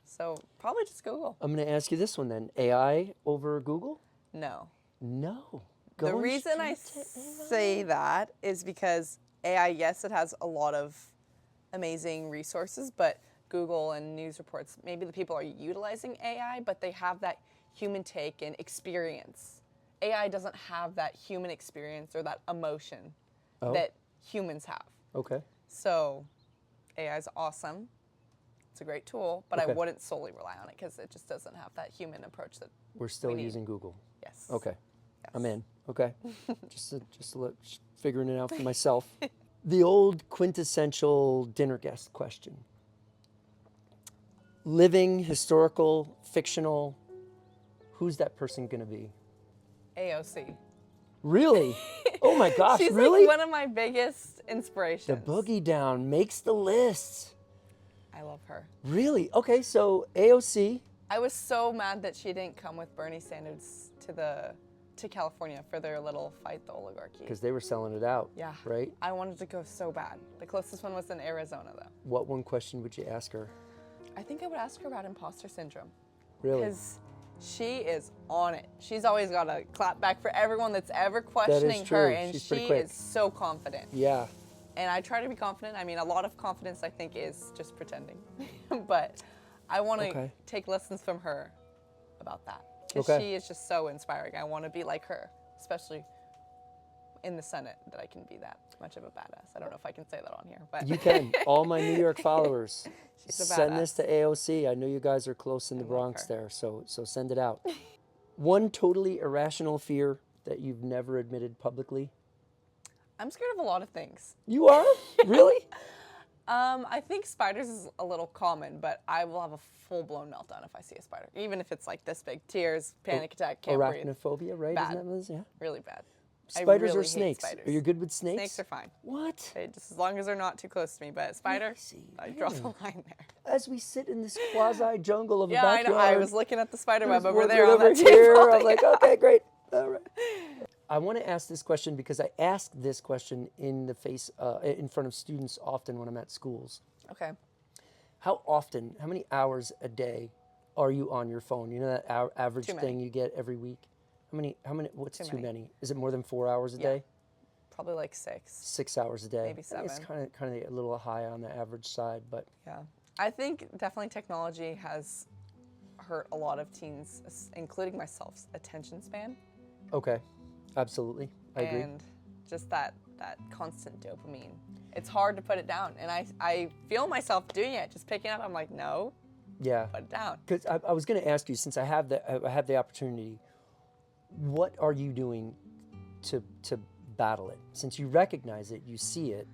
Speaker 2: So probably just Google.
Speaker 1: I'm going to ask you this one then. AI over Google?
Speaker 2: No.
Speaker 1: No.
Speaker 2: The
Speaker 1: Going
Speaker 2: reason I
Speaker 1: straight to AI.
Speaker 2: say that is because AI, yes, it has a lot of amazing resources, but Google and news reports, maybe the people are utilizing AI, but they have that human take and experience. AI doesn't have that human experience or that emotion that humans have.
Speaker 1: Okay.
Speaker 2: So AI is awesome. It's a great tool, but
Speaker 1: Okay.
Speaker 2: I wouldn't solely rely on it because it just doesn't have that human approach that
Speaker 1: We're still
Speaker 2: need.
Speaker 1: using Google.
Speaker 2: yes.
Speaker 1: Okay.
Speaker 2: Yes.
Speaker 1: I'm in. Okay. just figuring it out for myself. The old quintessential dinner guest question. Living, historical, fictional, who's that person going to be?
Speaker 2: AOC.
Speaker 1: Really? Oh my gosh,
Speaker 2: She's
Speaker 1: really?
Speaker 2: like one of my biggest inspirations.
Speaker 1: The Boogie Down makes the list.
Speaker 2: I love her.
Speaker 1: Really? Okay, so AOC.
Speaker 2: I was so mad that she didn't come with Bernie Sanders to California for their little fight the oligarchy.
Speaker 1: Because they were selling it out.
Speaker 2: Yeah.
Speaker 1: Right?
Speaker 2: I wanted to go so bad. The closest one was in Arizona, though.
Speaker 1: What one question would you ask her?
Speaker 2: I think I would ask her about imposter syndrome.
Speaker 1: Really?
Speaker 2: Because she is on it. She's always got a clap back for everyone that's ever questioning
Speaker 1: true.
Speaker 2: her, and
Speaker 1: She's
Speaker 2: she
Speaker 1: pretty quick.
Speaker 2: is so confident.
Speaker 1: Yeah.
Speaker 2: And I try to be confident. I mean, a lot of confidence, I think, is just pretending. But I want to
Speaker 1: Okay.
Speaker 2: take lessons from her about that. Because
Speaker 1: Okay.
Speaker 2: she is just so inspiring. I want to be like her, especially in the Senate, that I can be that much of a badass. I don't know if I can say that on here, but
Speaker 1: You can. All my New York followers,
Speaker 2: She's a
Speaker 1: send this
Speaker 2: badass.
Speaker 1: to AOC. I know you guys are close in the
Speaker 2: love
Speaker 1: Bronx
Speaker 2: her.
Speaker 1: there, so send it out. One totally irrational fear that you've never admitted publicly?
Speaker 2: I'm scared of a lot of things.
Speaker 1: You are? Really?
Speaker 2: I think spiders is a little common, but I will have a full-blown meltdown if I see a spider, even if it's like this big. Tears, panic attack, can't breathe.
Speaker 1: Arachnophobia, right?
Speaker 2: Bad.
Speaker 1: Isn't that what it is? Yeah.
Speaker 2: Really bad. I
Speaker 1: Spiders
Speaker 2: really
Speaker 1: or
Speaker 2: hate
Speaker 1: snakes?
Speaker 2: spiders.
Speaker 1: Are you good with snakes?
Speaker 2: Snakes are fine.
Speaker 1: What?
Speaker 2: They, just as long as they're not too close to me, but spider,
Speaker 1: Crazy,
Speaker 2: I draw the
Speaker 1: really?
Speaker 2: line there.
Speaker 1: As we sit in this quasi jungle of a
Speaker 2: Yeah, I
Speaker 1: backyard.
Speaker 2: know. I was looking at the spider web
Speaker 1: there's
Speaker 2: over
Speaker 1: one
Speaker 2: there
Speaker 1: right
Speaker 2: on that
Speaker 1: here.
Speaker 2: table.
Speaker 1: I'm like, okay, great. All right. I want to ask this question because I ask this question in front of students often when I'm at schools.
Speaker 2: Okay.
Speaker 1: How many hours a day are you on your phone? You know that average
Speaker 2: Too many.
Speaker 1: thing you get every week? How many, what's too
Speaker 2: Too
Speaker 1: many?
Speaker 2: many.
Speaker 1: Is it more than 4 hours a
Speaker 2: Yeah.
Speaker 1: day?
Speaker 2: Probably like 6.
Speaker 1: 6 hours a day.
Speaker 2: Maybe
Speaker 1: I think it's
Speaker 2: 7.
Speaker 1: kind of a little high on the average side, but
Speaker 2: Yeah. I think definitely technology has hurt a lot of teens, including myself's attention span.
Speaker 1: okay. Absolutely. I agree.
Speaker 2: And just that constant dopamine. It's hard to put it down. And I feel myself doing it, just picking up. I'm like, no,
Speaker 1: Yeah.
Speaker 2: put it down.
Speaker 1: Because I was going to ask you, since I have the opportunity, what are you doing to battle it? Since you recognize it, you see it,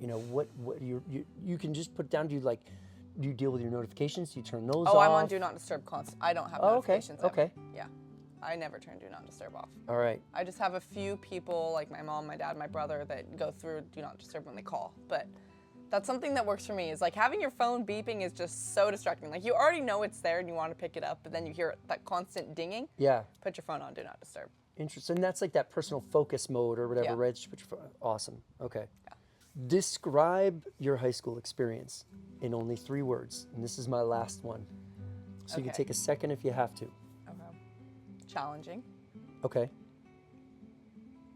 Speaker 1: you know, what you can just put down. Do you deal with your notifications? Do you turn those off?
Speaker 2: Oh, I'm on Do Not Disturb constant. I don't have
Speaker 1: Oh, okay,
Speaker 2: notifications ever.
Speaker 1: okay.
Speaker 2: Yeah. I never turn Do Not Disturb off.
Speaker 1: All right.
Speaker 2: I just have a few people, like my mom, my dad, my brother, that go through Do Not Disturb when they call. But that's something that works for me, is like having your phone beeping is just so distracting. Like you already know it's there and you want to pick it up, but then you hear that constant dinging.
Speaker 1: Yeah.
Speaker 2: Put your phone on Do Not Disturb.
Speaker 1: Interesting. That's like that personal focus mode or whatever,
Speaker 2: Yeah.
Speaker 1: right? Just put your phone. Awesome. Okay. Describe your high school experience in only 3 words. And this is my last one. So you can
Speaker 2: Okay.
Speaker 1: take a second if you have to.
Speaker 2: Okay. Challenging.
Speaker 1: Okay.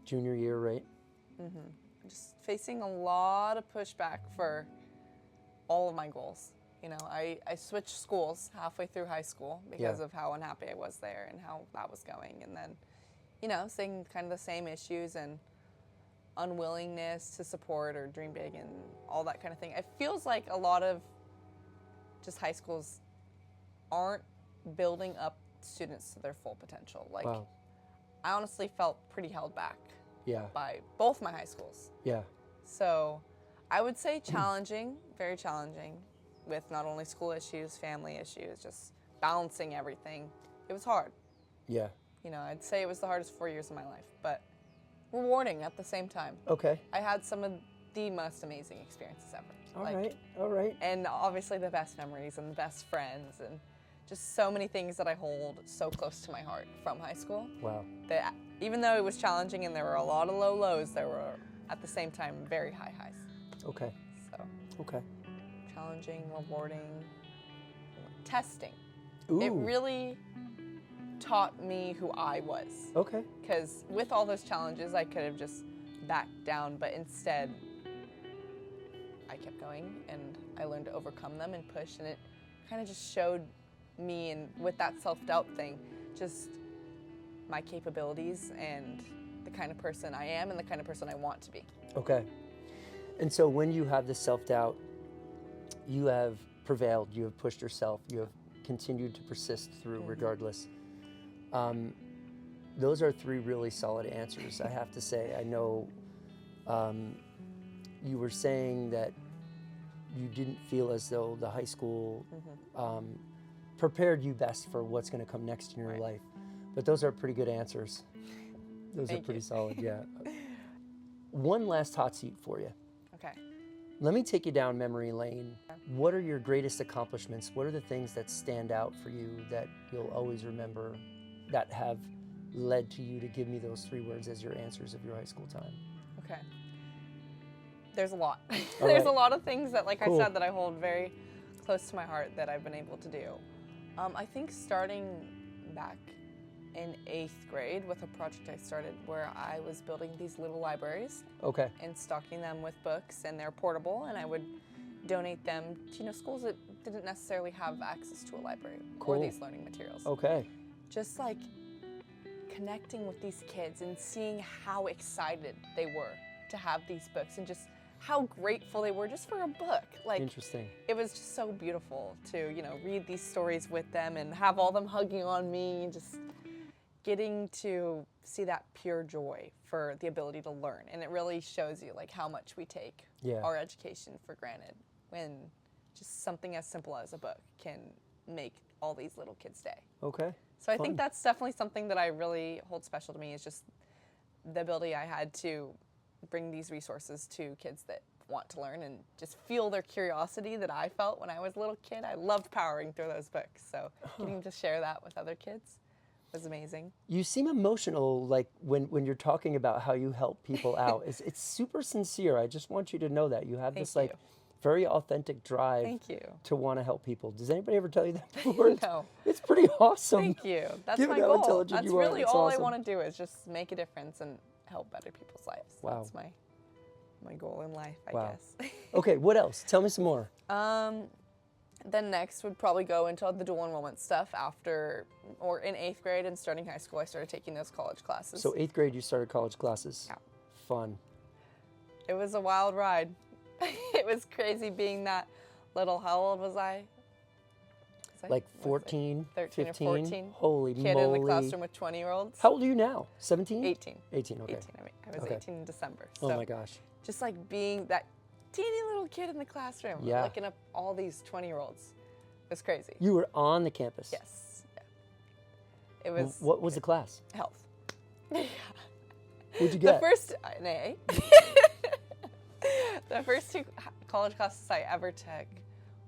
Speaker 1: Junior year, right?
Speaker 2: Just facing a lot of pushback for all of my goals. You know, I switched schools halfway through high school because
Speaker 1: Yeah.
Speaker 2: of how unhappy I was there and how that was going. And then, you know, seeing kind of the same issues and unwillingness to support or dream big and all that kind of thing. It feels like a lot of just high schools aren't building up students to their full potential. Like,
Speaker 1: Wow.
Speaker 2: I honestly felt pretty held back
Speaker 1: Yeah.
Speaker 2: by both my high schools.
Speaker 1: Yeah.
Speaker 2: So I would say challenging, very challenging, with not only school issues, family issues, just balancing everything. It was hard.
Speaker 1: Yeah.
Speaker 2: You know, I'd say it was the hardest 4 years of my life, but rewarding at the same time.
Speaker 1: Okay.
Speaker 2: I had some of the most amazing experiences ever.
Speaker 1: All right.
Speaker 2: And obviously the best memories and the best friends and just so many things that I hold so close to my heart from high school.
Speaker 1: Wow.
Speaker 2: That even though it was challenging and there were a lot of low lows, there were at the same time very high highs.
Speaker 1: Okay.
Speaker 2: So.
Speaker 1: Okay.
Speaker 2: Challenging, rewarding, testing.
Speaker 1: Ooh.
Speaker 2: It really taught me who I was.
Speaker 1: Okay.
Speaker 2: Because with all those challenges, I could have just backed down, but instead, I kept going and I learned to overcome them and push, and it kind of just showed me, and with that self-doubt thing, just my capabilities and the kind of person I am and the kind of person I want to be.
Speaker 1: Okay. And so when you have this self-doubt, you have prevailed, you have pushed yourself, you have continued to persist through regardless. Those are three really solid answers, I have to say. I know you were saying that you didn't feel as though the high school prepared you best for what's going to come next in your life. But those are pretty good answers. Those
Speaker 2: Thank
Speaker 1: are pretty
Speaker 2: you.
Speaker 1: solid, yeah. One last hot seat for you.
Speaker 2: Okay.
Speaker 1: Let me take you down memory lane. What are your greatest accomplishments? What are the things that stand out for you that you'll always remember that have led to you to give me those three words as your answers of your high school time?
Speaker 2: Okay. There's a lot.
Speaker 1: All
Speaker 2: There's
Speaker 1: right.
Speaker 2: a lot of things that, like
Speaker 1: Cool.
Speaker 2: I said, that I hold very close to my heart that I've been able to do. I think starting back in 8th grade with a project I started where I was building these little libraries
Speaker 1: Okay.
Speaker 2: and stocking them with books, and they're portable, and I would donate them to, schools that didn't necessarily have access to a library
Speaker 1: Cool.
Speaker 2: or these learning materials.
Speaker 1: Okay.
Speaker 2: Just like connecting with these kids and seeing how excited they were to have these books and just how grateful they were just for a book. Like,
Speaker 1: Interesting.
Speaker 2: it was just so beautiful to, read these stories with them and have all them hugging on me and just getting to see that pure joy for the ability to learn. And it really shows you like how much we take our education for granted when just something as simple as a book can make all these little kids' day.
Speaker 1: Okay.
Speaker 2: So I think that's definitely something that I really hold special to me, is just the ability I had to bring these resources to kids that want to learn and just feel their curiosity that I felt when I was a little kid. I loved powering through those books. So getting to share that with other kids was amazing.
Speaker 1: You seem emotional, like when you're talking about how you help people out. It's super sincere. I just want you to know that. You have this like very authentic drive to want to help people. Does anybody ever tell you that before?
Speaker 2: No.
Speaker 1: It's pretty awesome.
Speaker 2: Thank you. That's
Speaker 1: Given
Speaker 2: my
Speaker 1: how
Speaker 2: goal.
Speaker 1: intelligent
Speaker 2: That's
Speaker 1: you are,
Speaker 2: really
Speaker 1: it's
Speaker 2: all
Speaker 1: awesome.
Speaker 2: I want to do, is just make a difference and help better people's lives.
Speaker 1: Wow.
Speaker 2: That's my goal in life, I
Speaker 1: Wow.
Speaker 2: guess.
Speaker 1: Okay, what else? Tell me some more.
Speaker 2: Then next would probably go into the dual enrollment stuff after, or in 8th grade and starting high school, I started taking those college classes.
Speaker 1: So 8th grade, you started college classes.
Speaker 2: Yeah.
Speaker 1: Fun.
Speaker 2: It was a wild ride. It was crazy being that little. How old was I?
Speaker 1: Like 14,
Speaker 2: 13
Speaker 1: 15?
Speaker 2: or 14.
Speaker 1: Holy
Speaker 2: Kid
Speaker 1: moly.
Speaker 2: in the classroom with 20-year-olds.
Speaker 1: How old are you now? 17?
Speaker 2: 18.
Speaker 1: 18, okay.
Speaker 2: 18, I was
Speaker 1: Okay.
Speaker 2: 18 in December.
Speaker 1: Oh
Speaker 2: So
Speaker 1: my gosh.
Speaker 2: just like being that teeny little kid in the classroom,
Speaker 1: Yeah.
Speaker 2: looking up all these 20-year-olds. It was crazy.
Speaker 1: You were on the campus?
Speaker 2: Yes. Yeah. It was
Speaker 1: What was the class?
Speaker 2: health.
Speaker 1: What'd you
Speaker 2: The
Speaker 1: get?
Speaker 2: first, an A. The first two college classes I ever took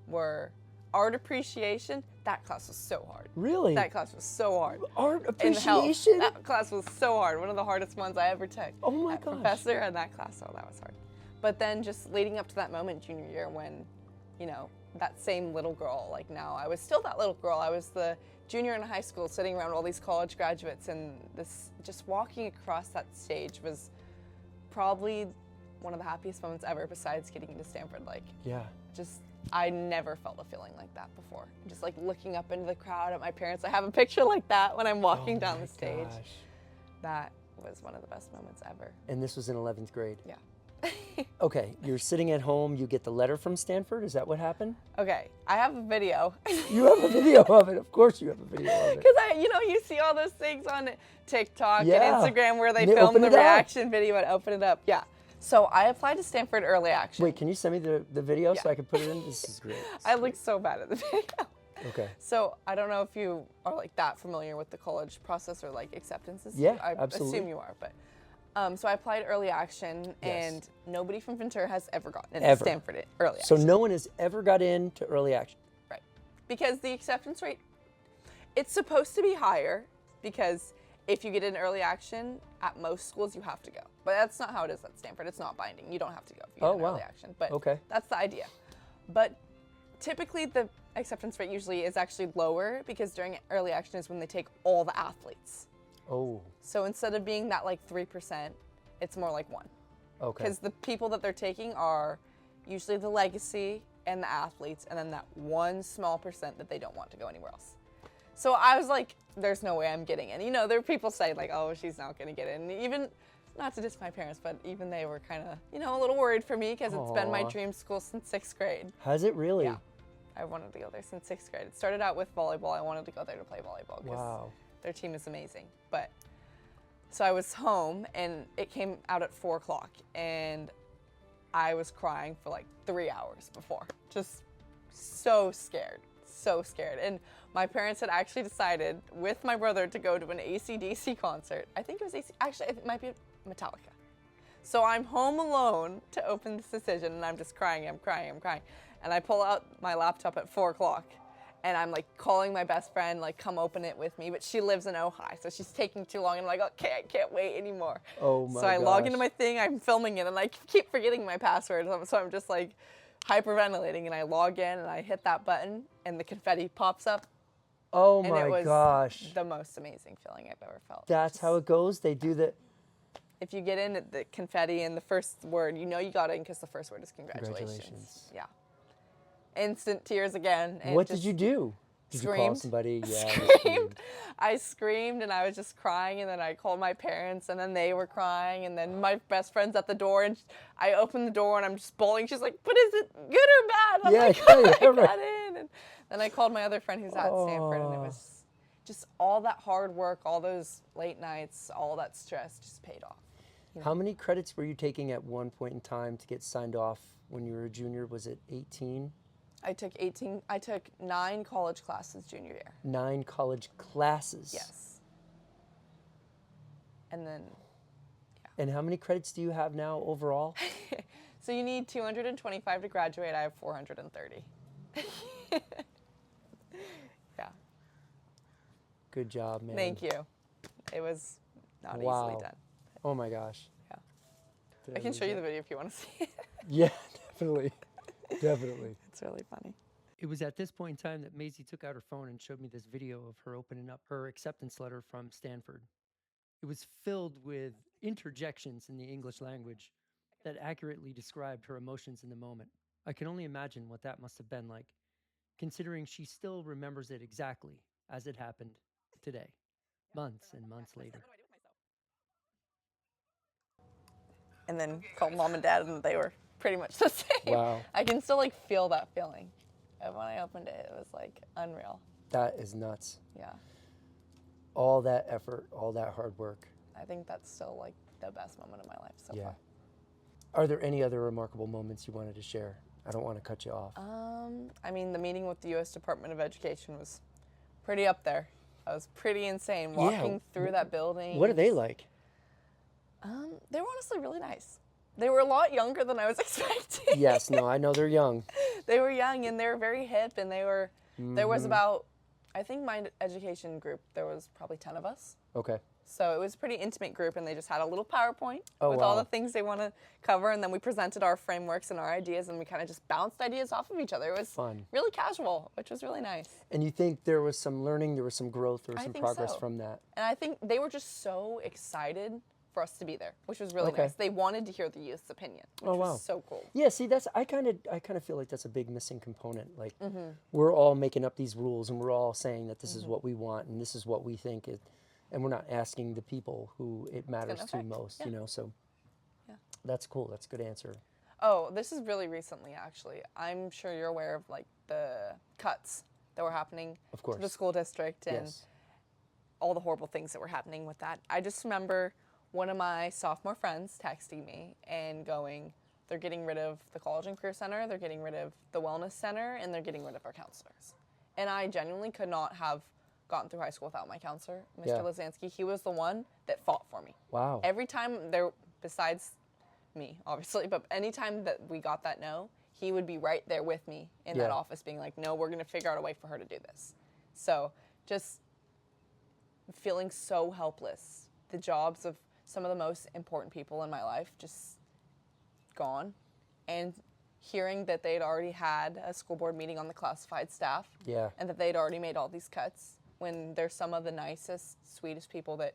Speaker 2: were art appreciation. That class was so hard.
Speaker 1: Really?
Speaker 2: That class was so hard.
Speaker 1: Art
Speaker 2: And health.
Speaker 1: appreciation?
Speaker 2: That class was so hard. One of the hardest ones I ever took.
Speaker 1: Oh my
Speaker 2: That
Speaker 1: gosh.
Speaker 2: professor and that class, oh, that was hard. But then just leading up to that moment junior year when, that same little girl, like now, I was still that little girl. I was the junior in high school sitting around all these college graduates, and this just walking across that stage was probably one of the happiest moments ever, besides getting into Stanford. Like,
Speaker 1: Yeah.
Speaker 2: just, I never felt a feeling like that before. Just like looking up into the crowd at my parents. I have a picture like that when I'm walking down the stage.
Speaker 1: Gosh.
Speaker 2: That was one of the best moments ever.
Speaker 1: And this was in 11th grade?
Speaker 2: Yeah.
Speaker 1: Okay, you're sitting at home, you get the letter from Stanford, is that what happened?
Speaker 2: Okay, I have a video.
Speaker 1: You have a video of it, of course you have a video of it.
Speaker 2: Because you see all those things on TikTok
Speaker 1: Yeah.
Speaker 2: and Instagram where they
Speaker 1: And they
Speaker 2: film
Speaker 1: open
Speaker 2: the
Speaker 1: it up.
Speaker 2: reaction video and open it up. Yeah. So I applied to Stanford early action.
Speaker 1: Wait, can you send me the video so I can put it in? This is great.
Speaker 2: I look so bad at the video.
Speaker 1: Okay.
Speaker 2: So I don't know if you are like that familiar with the college process or like acceptances.
Speaker 1: Yeah,
Speaker 2: I
Speaker 1: absolutely.
Speaker 2: assume you are, but so I applied early action,
Speaker 1: Yes.
Speaker 2: and nobody from Ventura has ever gotten into
Speaker 1: Ever.
Speaker 2: Stanford early
Speaker 1: So
Speaker 2: action.
Speaker 1: no one has ever got into early action.
Speaker 2: Right. Because the acceptance rate, it's supposed to be higher because if you get in early action, at most schools you have to go. But that's not how it is at Stanford. It's not binding. You don't have to go if you get in early action. But
Speaker 1: Okay.
Speaker 2: that's the idea. But typically the acceptance rate usually is actually lower because during early action is when they take all the athletes.
Speaker 1: Oh,
Speaker 2: So instead of being that like 3%, it's more like 1.
Speaker 1: okay.
Speaker 2: Because the people that they're taking are usually the legacy and the athletes, and then that one small percent that they don't want to go anywhere else. So I was like, there's no way I'm getting in. You know, there are people saying like, oh, she's not going to get in. Even, not to diss my parents, but even they were kind of, you know, a little worried for me because it's been my
Speaker 1: Aw.
Speaker 2: dream school since 6th grade.
Speaker 1: Has it really?
Speaker 2: Yeah. I wanted to go there since 6th grade. It started out with volleyball. I wanted to go there to play volleyball because
Speaker 1: Wow.
Speaker 2: their team is amazing. But so I was home and it came out at 4 o'clock and I was crying for like 3 hours before. Just so scared, so scared. And my parents had actually decided with my brother to go to an AC/DC concert. I think it was actually it might be Metallica. So I'm home alone to open this decision and I'm just crying, I'm crying. And I pull out my laptop at 4 o'clock and I'm like calling my best friend, like come open it with me, but she lives in Ojai, so she's taking too long and I'm like, okay, I can't wait anymore.
Speaker 1: Oh my
Speaker 2: So I log
Speaker 1: gosh.
Speaker 2: into my thing, I'm filming it and I keep forgetting my password. So I'm just like hyperventilating and I log in and I hit that button and the confetti pops up.
Speaker 1: Oh
Speaker 2: And
Speaker 1: my
Speaker 2: it was
Speaker 1: gosh.
Speaker 2: the most amazing feeling I've ever felt.
Speaker 1: That's how it goes? They do the...
Speaker 2: If you get in at the confetti and the first word, you know you got in because the first word is congratulations.
Speaker 1: Congratulations.
Speaker 2: Yeah. Instant tears again. And
Speaker 1: What
Speaker 2: just
Speaker 1: did you do? Did you call
Speaker 2: screamed.
Speaker 1: somebody? Yeah. you
Speaker 2: Screamed. I screamed and I was just crying and then I called my parents and then they were crying and then my best friend's at the door and I opened the door and I'm just bawling. She's like, but is it good or bad? I'm
Speaker 1: Yeah,
Speaker 2: like,
Speaker 1: yeah,
Speaker 2: I
Speaker 1: right.
Speaker 2: got in. And then I called my other friend who's at Stanford and it was just all that hard work, all those late nights, all that stress just paid off.
Speaker 1: How many credits were you taking at one point in time to get signed off when you were a junior? Was it 18?
Speaker 2: I took 9 college classes junior year.
Speaker 1: 9 college classes?
Speaker 2: Yes. And then,
Speaker 1: And how many credits do you have now overall?
Speaker 2: so you need 225 to graduate. I have 430. Yeah.
Speaker 1: Good job, man.
Speaker 2: Thank you. It was not
Speaker 1: Wow.
Speaker 2: easily done.
Speaker 1: Oh my gosh.
Speaker 2: Yeah.
Speaker 1: Did
Speaker 2: I can
Speaker 1: lose
Speaker 2: show you
Speaker 1: that?
Speaker 2: the video if you want to see it.
Speaker 1: Yeah, definitely. Definitely.
Speaker 2: It's really funny.
Speaker 1: It was at this point in time that Maisie took out her phone and showed me this video of her opening up her acceptance letter from Stanford. It was filled with interjections in the English language that accurately described her emotions in the moment. I can only imagine what that must have been like, considering she still remembers it exactly as it happened today, months and months later.
Speaker 2: And then called mom and dad and they were pretty much the same.
Speaker 1: Wow.
Speaker 2: I can still like feel that feeling. And when I opened it, it was like unreal.
Speaker 1: That is nuts.
Speaker 2: Yeah.
Speaker 1: All that effort, all that hard work.
Speaker 2: I think that's still like the best moment of my life so far.
Speaker 1: Are there any other remarkable moments you wanted to share? I don't want to cut you off.
Speaker 2: I mean, the meeting with the U.S. Department of Education was pretty up there. That was pretty insane walking through that building.
Speaker 1: What are they like?
Speaker 2: They were honestly really nice. They were a lot younger than I was expecting.
Speaker 1: Yes, no, I know they're young.
Speaker 2: They were young and they were very hip and they were, there was about, I think my education group, there was probably 10 of us.
Speaker 1: Okay.
Speaker 2: So it was a pretty intimate group and they just had a little PowerPoint
Speaker 1: Oh,
Speaker 2: with all
Speaker 1: wow.
Speaker 2: the things they want to cover and then we presented our frameworks and our ideas and we kind of just bounced ideas off of each other. It was
Speaker 1: Fun.
Speaker 2: really casual, which was really nice.
Speaker 1: And you think there was some learning, there was some growth, there was
Speaker 2: I
Speaker 1: some
Speaker 2: think
Speaker 1: progress
Speaker 2: so.
Speaker 1: from that?
Speaker 2: And I think they were just so excited for us to be there, which was really
Speaker 1: Okay.
Speaker 2: nice. They wanted to hear the youth's opinion, which
Speaker 1: Oh, wow.
Speaker 2: was so cool.
Speaker 1: Yeah, see, that's I kind of feel like that's a big missing component. Like we're all making up these rules and we're all saying that this is what we want and this is what we think it, and we're not asking the people who it matters to
Speaker 2: affect.
Speaker 1: most,
Speaker 2: Yeah.
Speaker 1: you know. So
Speaker 2: Yeah.
Speaker 1: that's cool. That's a good answer.
Speaker 2: Oh, this is really recently, actually. I'm sure you're aware of like the cuts that were happening
Speaker 1: Of
Speaker 2: to the
Speaker 1: course.
Speaker 2: school district and
Speaker 1: Yes.
Speaker 2: all the horrible things that were happening with that. I just remember one of my sophomore friends texting me and going, they're getting rid of the College and Career Center, they're getting rid of the Wellness Center, and they're getting rid of our counselors. And I genuinely could not have gotten through high school without my counselor, Mr.
Speaker 1: Yeah.
Speaker 2: Lazansky. He was the one that fought for me.
Speaker 1: Wow.
Speaker 2: Every time besides me, obviously, but anytime that we got that no, he would be right there with me in that office being like, no, we're going to figure out a way for her to do this. So just feeling so helpless. The jobs of some of the most important people in my life just gone. And hearing that they'd already had a school board meeting on the classified staff.
Speaker 1: Yeah.
Speaker 2: And that they'd already made all these cuts when they're some of the nicest, sweetest people that,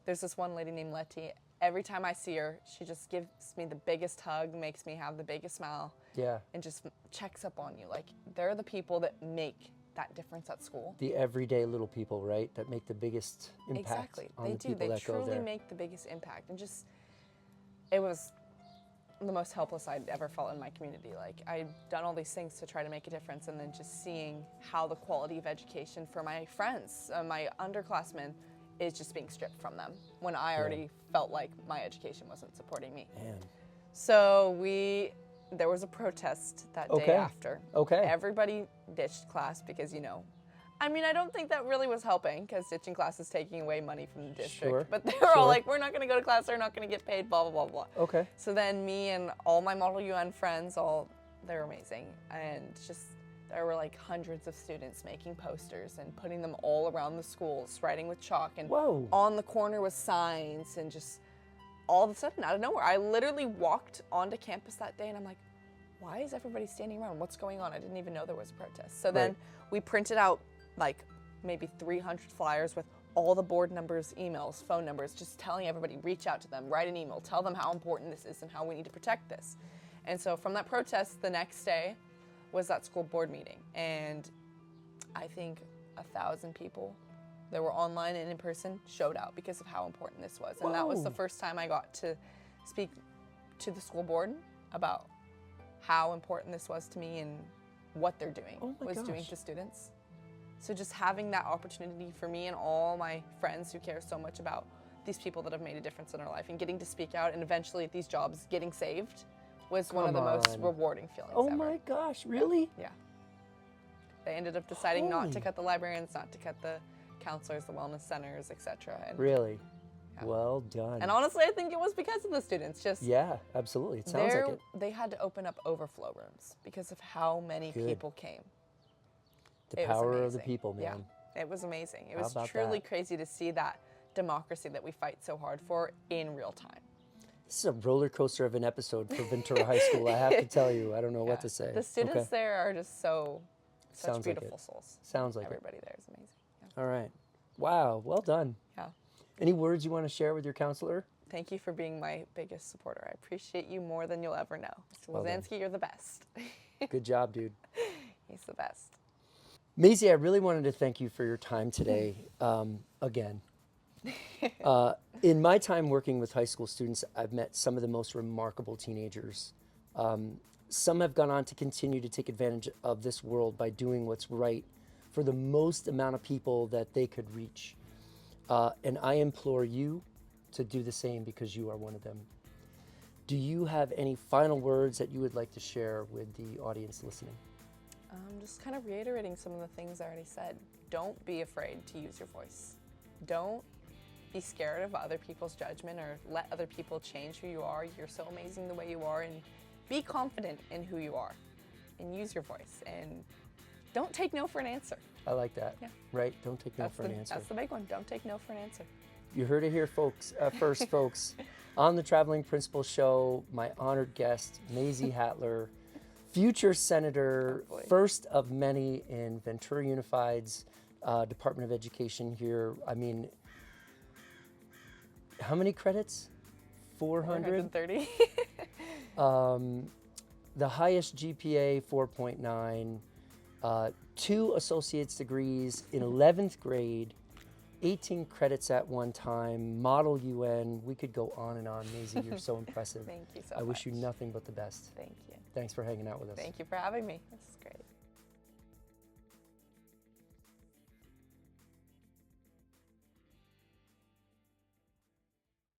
Speaker 2: there's this one lady named Letty. Every time I see her, she just gives me the biggest hug, makes me have the biggest smile.
Speaker 1: Yeah.
Speaker 2: And just checks up on you. Like, they're the people that make that difference at school.
Speaker 1: The everyday little people, right, that make the biggest impact on the people that go there.
Speaker 2: They truly make the biggest impact. And just, it was the most helpless I'd ever felt in my community. Like, I'd done all these things to try to make a difference, and then just seeing how the quality of education for my friends, my underclassmen, is just being stripped from them when I already felt like my education wasn't supporting me.
Speaker 1: Man.
Speaker 2: So there was a protest that day after.
Speaker 1: Okay.
Speaker 2: Everybody ditched class because, I mean, I don't think that really was helping, because ditching class is taking away money from the district.
Speaker 1: Sure.
Speaker 2: But they were all like, we're not going to go to class, they're not going to get paid, blah, blah, blah, blah.
Speaker 1: Okay.
Speaker 2: So then me and all my Model UN friends, they were amazing. And just, there were like hundreds of students making posters and putting them all around the schools, writing with chalk, and on the corner with signs, and just all of a sudden, out of nowhere, I literally walked onto campus that day and I'm like, why is everybody standing around? What's going on? I didn't even know there was a protest. So then we printed out like maybe 300 flyers with all the board numbers, emails, phone numbers, just telling everybody, reach out to them, write an email, tell them how important this is and how we need to protect this. And so from that protest, the next day was that school board meeting. And I think 1,000 people that were online and in person showed out because of how important this was. And that was the first time I got to speak to the school board about how important this was to me and what they're doing doing to students. So just having that opportunity for me and all my friends who care so much about these people that have made a difference in our life and getting to speak out and eventually these jobs getting saved was one of the most rewarding feelings ever.
Speaker 1: Oh my gosh, really?
Speaker 2: Yeah. They ended up deciding not to cut the librarians, not to cut the counselors, the wellness centers, etc.
Speaker 1: Really? Yeah. Well done.
Speaker 2: And honestly, I think it was because of the students. Just
Speaker 1: yeah, absolutely. It sounds like it.
Speaker 2: They had to open up overflow rooms because of how many people came.
Speaker 1: The power of the people, man.
Speaker 2: Yeah, it was amazing. It was truly crazy to see that democracy that we fight so hard for in real time.
Speaker 1: This is a roller coaster of an episode for Ventura High School, I have to tell you. I don't know what to say.
Speaker 2: The students there are just such beautiful souls.
Speaker 1: Sounds like
Speaker 2: everybody there is amazing. Yeah.
Speaker 1: All right. Wow, well done.
Speaker 2: Yeah.
Speaker 1: Any words you want to share with your counselor?
Speaker 2: Thank you for being my biggest supporter. I appreciate you more than you'll ever know. Mr. Lazansky, you're the best.
Speaker 1: Good job, dude.
Speaker 2: He's the best.
Speaker 1: Maisie, I really wanted to thank you for your time today, again. In my time working with high school students, I've met some of the most remarkable teenagers. Some have gone on to continue to take advantage of this world by doing what's right for the most amount of people that they could reach. And I implore you to do the same because you are one of them. Do you have any final words that you would like to share with the audience listening?
Speaker 2: Just kind of reiterating some of the things I already said. Don't be afraid to use your voice. Don't be scared of other people's judgment or let other people change who you are. You're so amazing the way you are, and be confident in who you are and use your voice, and don't take no for an answer.
Speaker 1: I like that. Yeah. Right? Don't take no for an answer.
Speaker 2: That's the big one. Don't take no for an answer.
Speaker 1: You heard it here, folks. First, folks, on the Traveling Principal Show, my honored guest, Maisie Hatler, future senator, first of many in Ventura Unified's Department of Education here. I mean, how many credits? 430? The highest GPA, 4.9, 2 associate's degrees in 11th grade, 18 credits at one time, Model UN. We could go on and on. Maisie, you're so impressive.
Speaker 2: Thank you so much.
Speaker 1: I wish you nothing but the best.
Speaker 2: Thank you.
Speaker 1: Thanks for hanging out with us.
Speaker 2: Thank you for having me. This is great.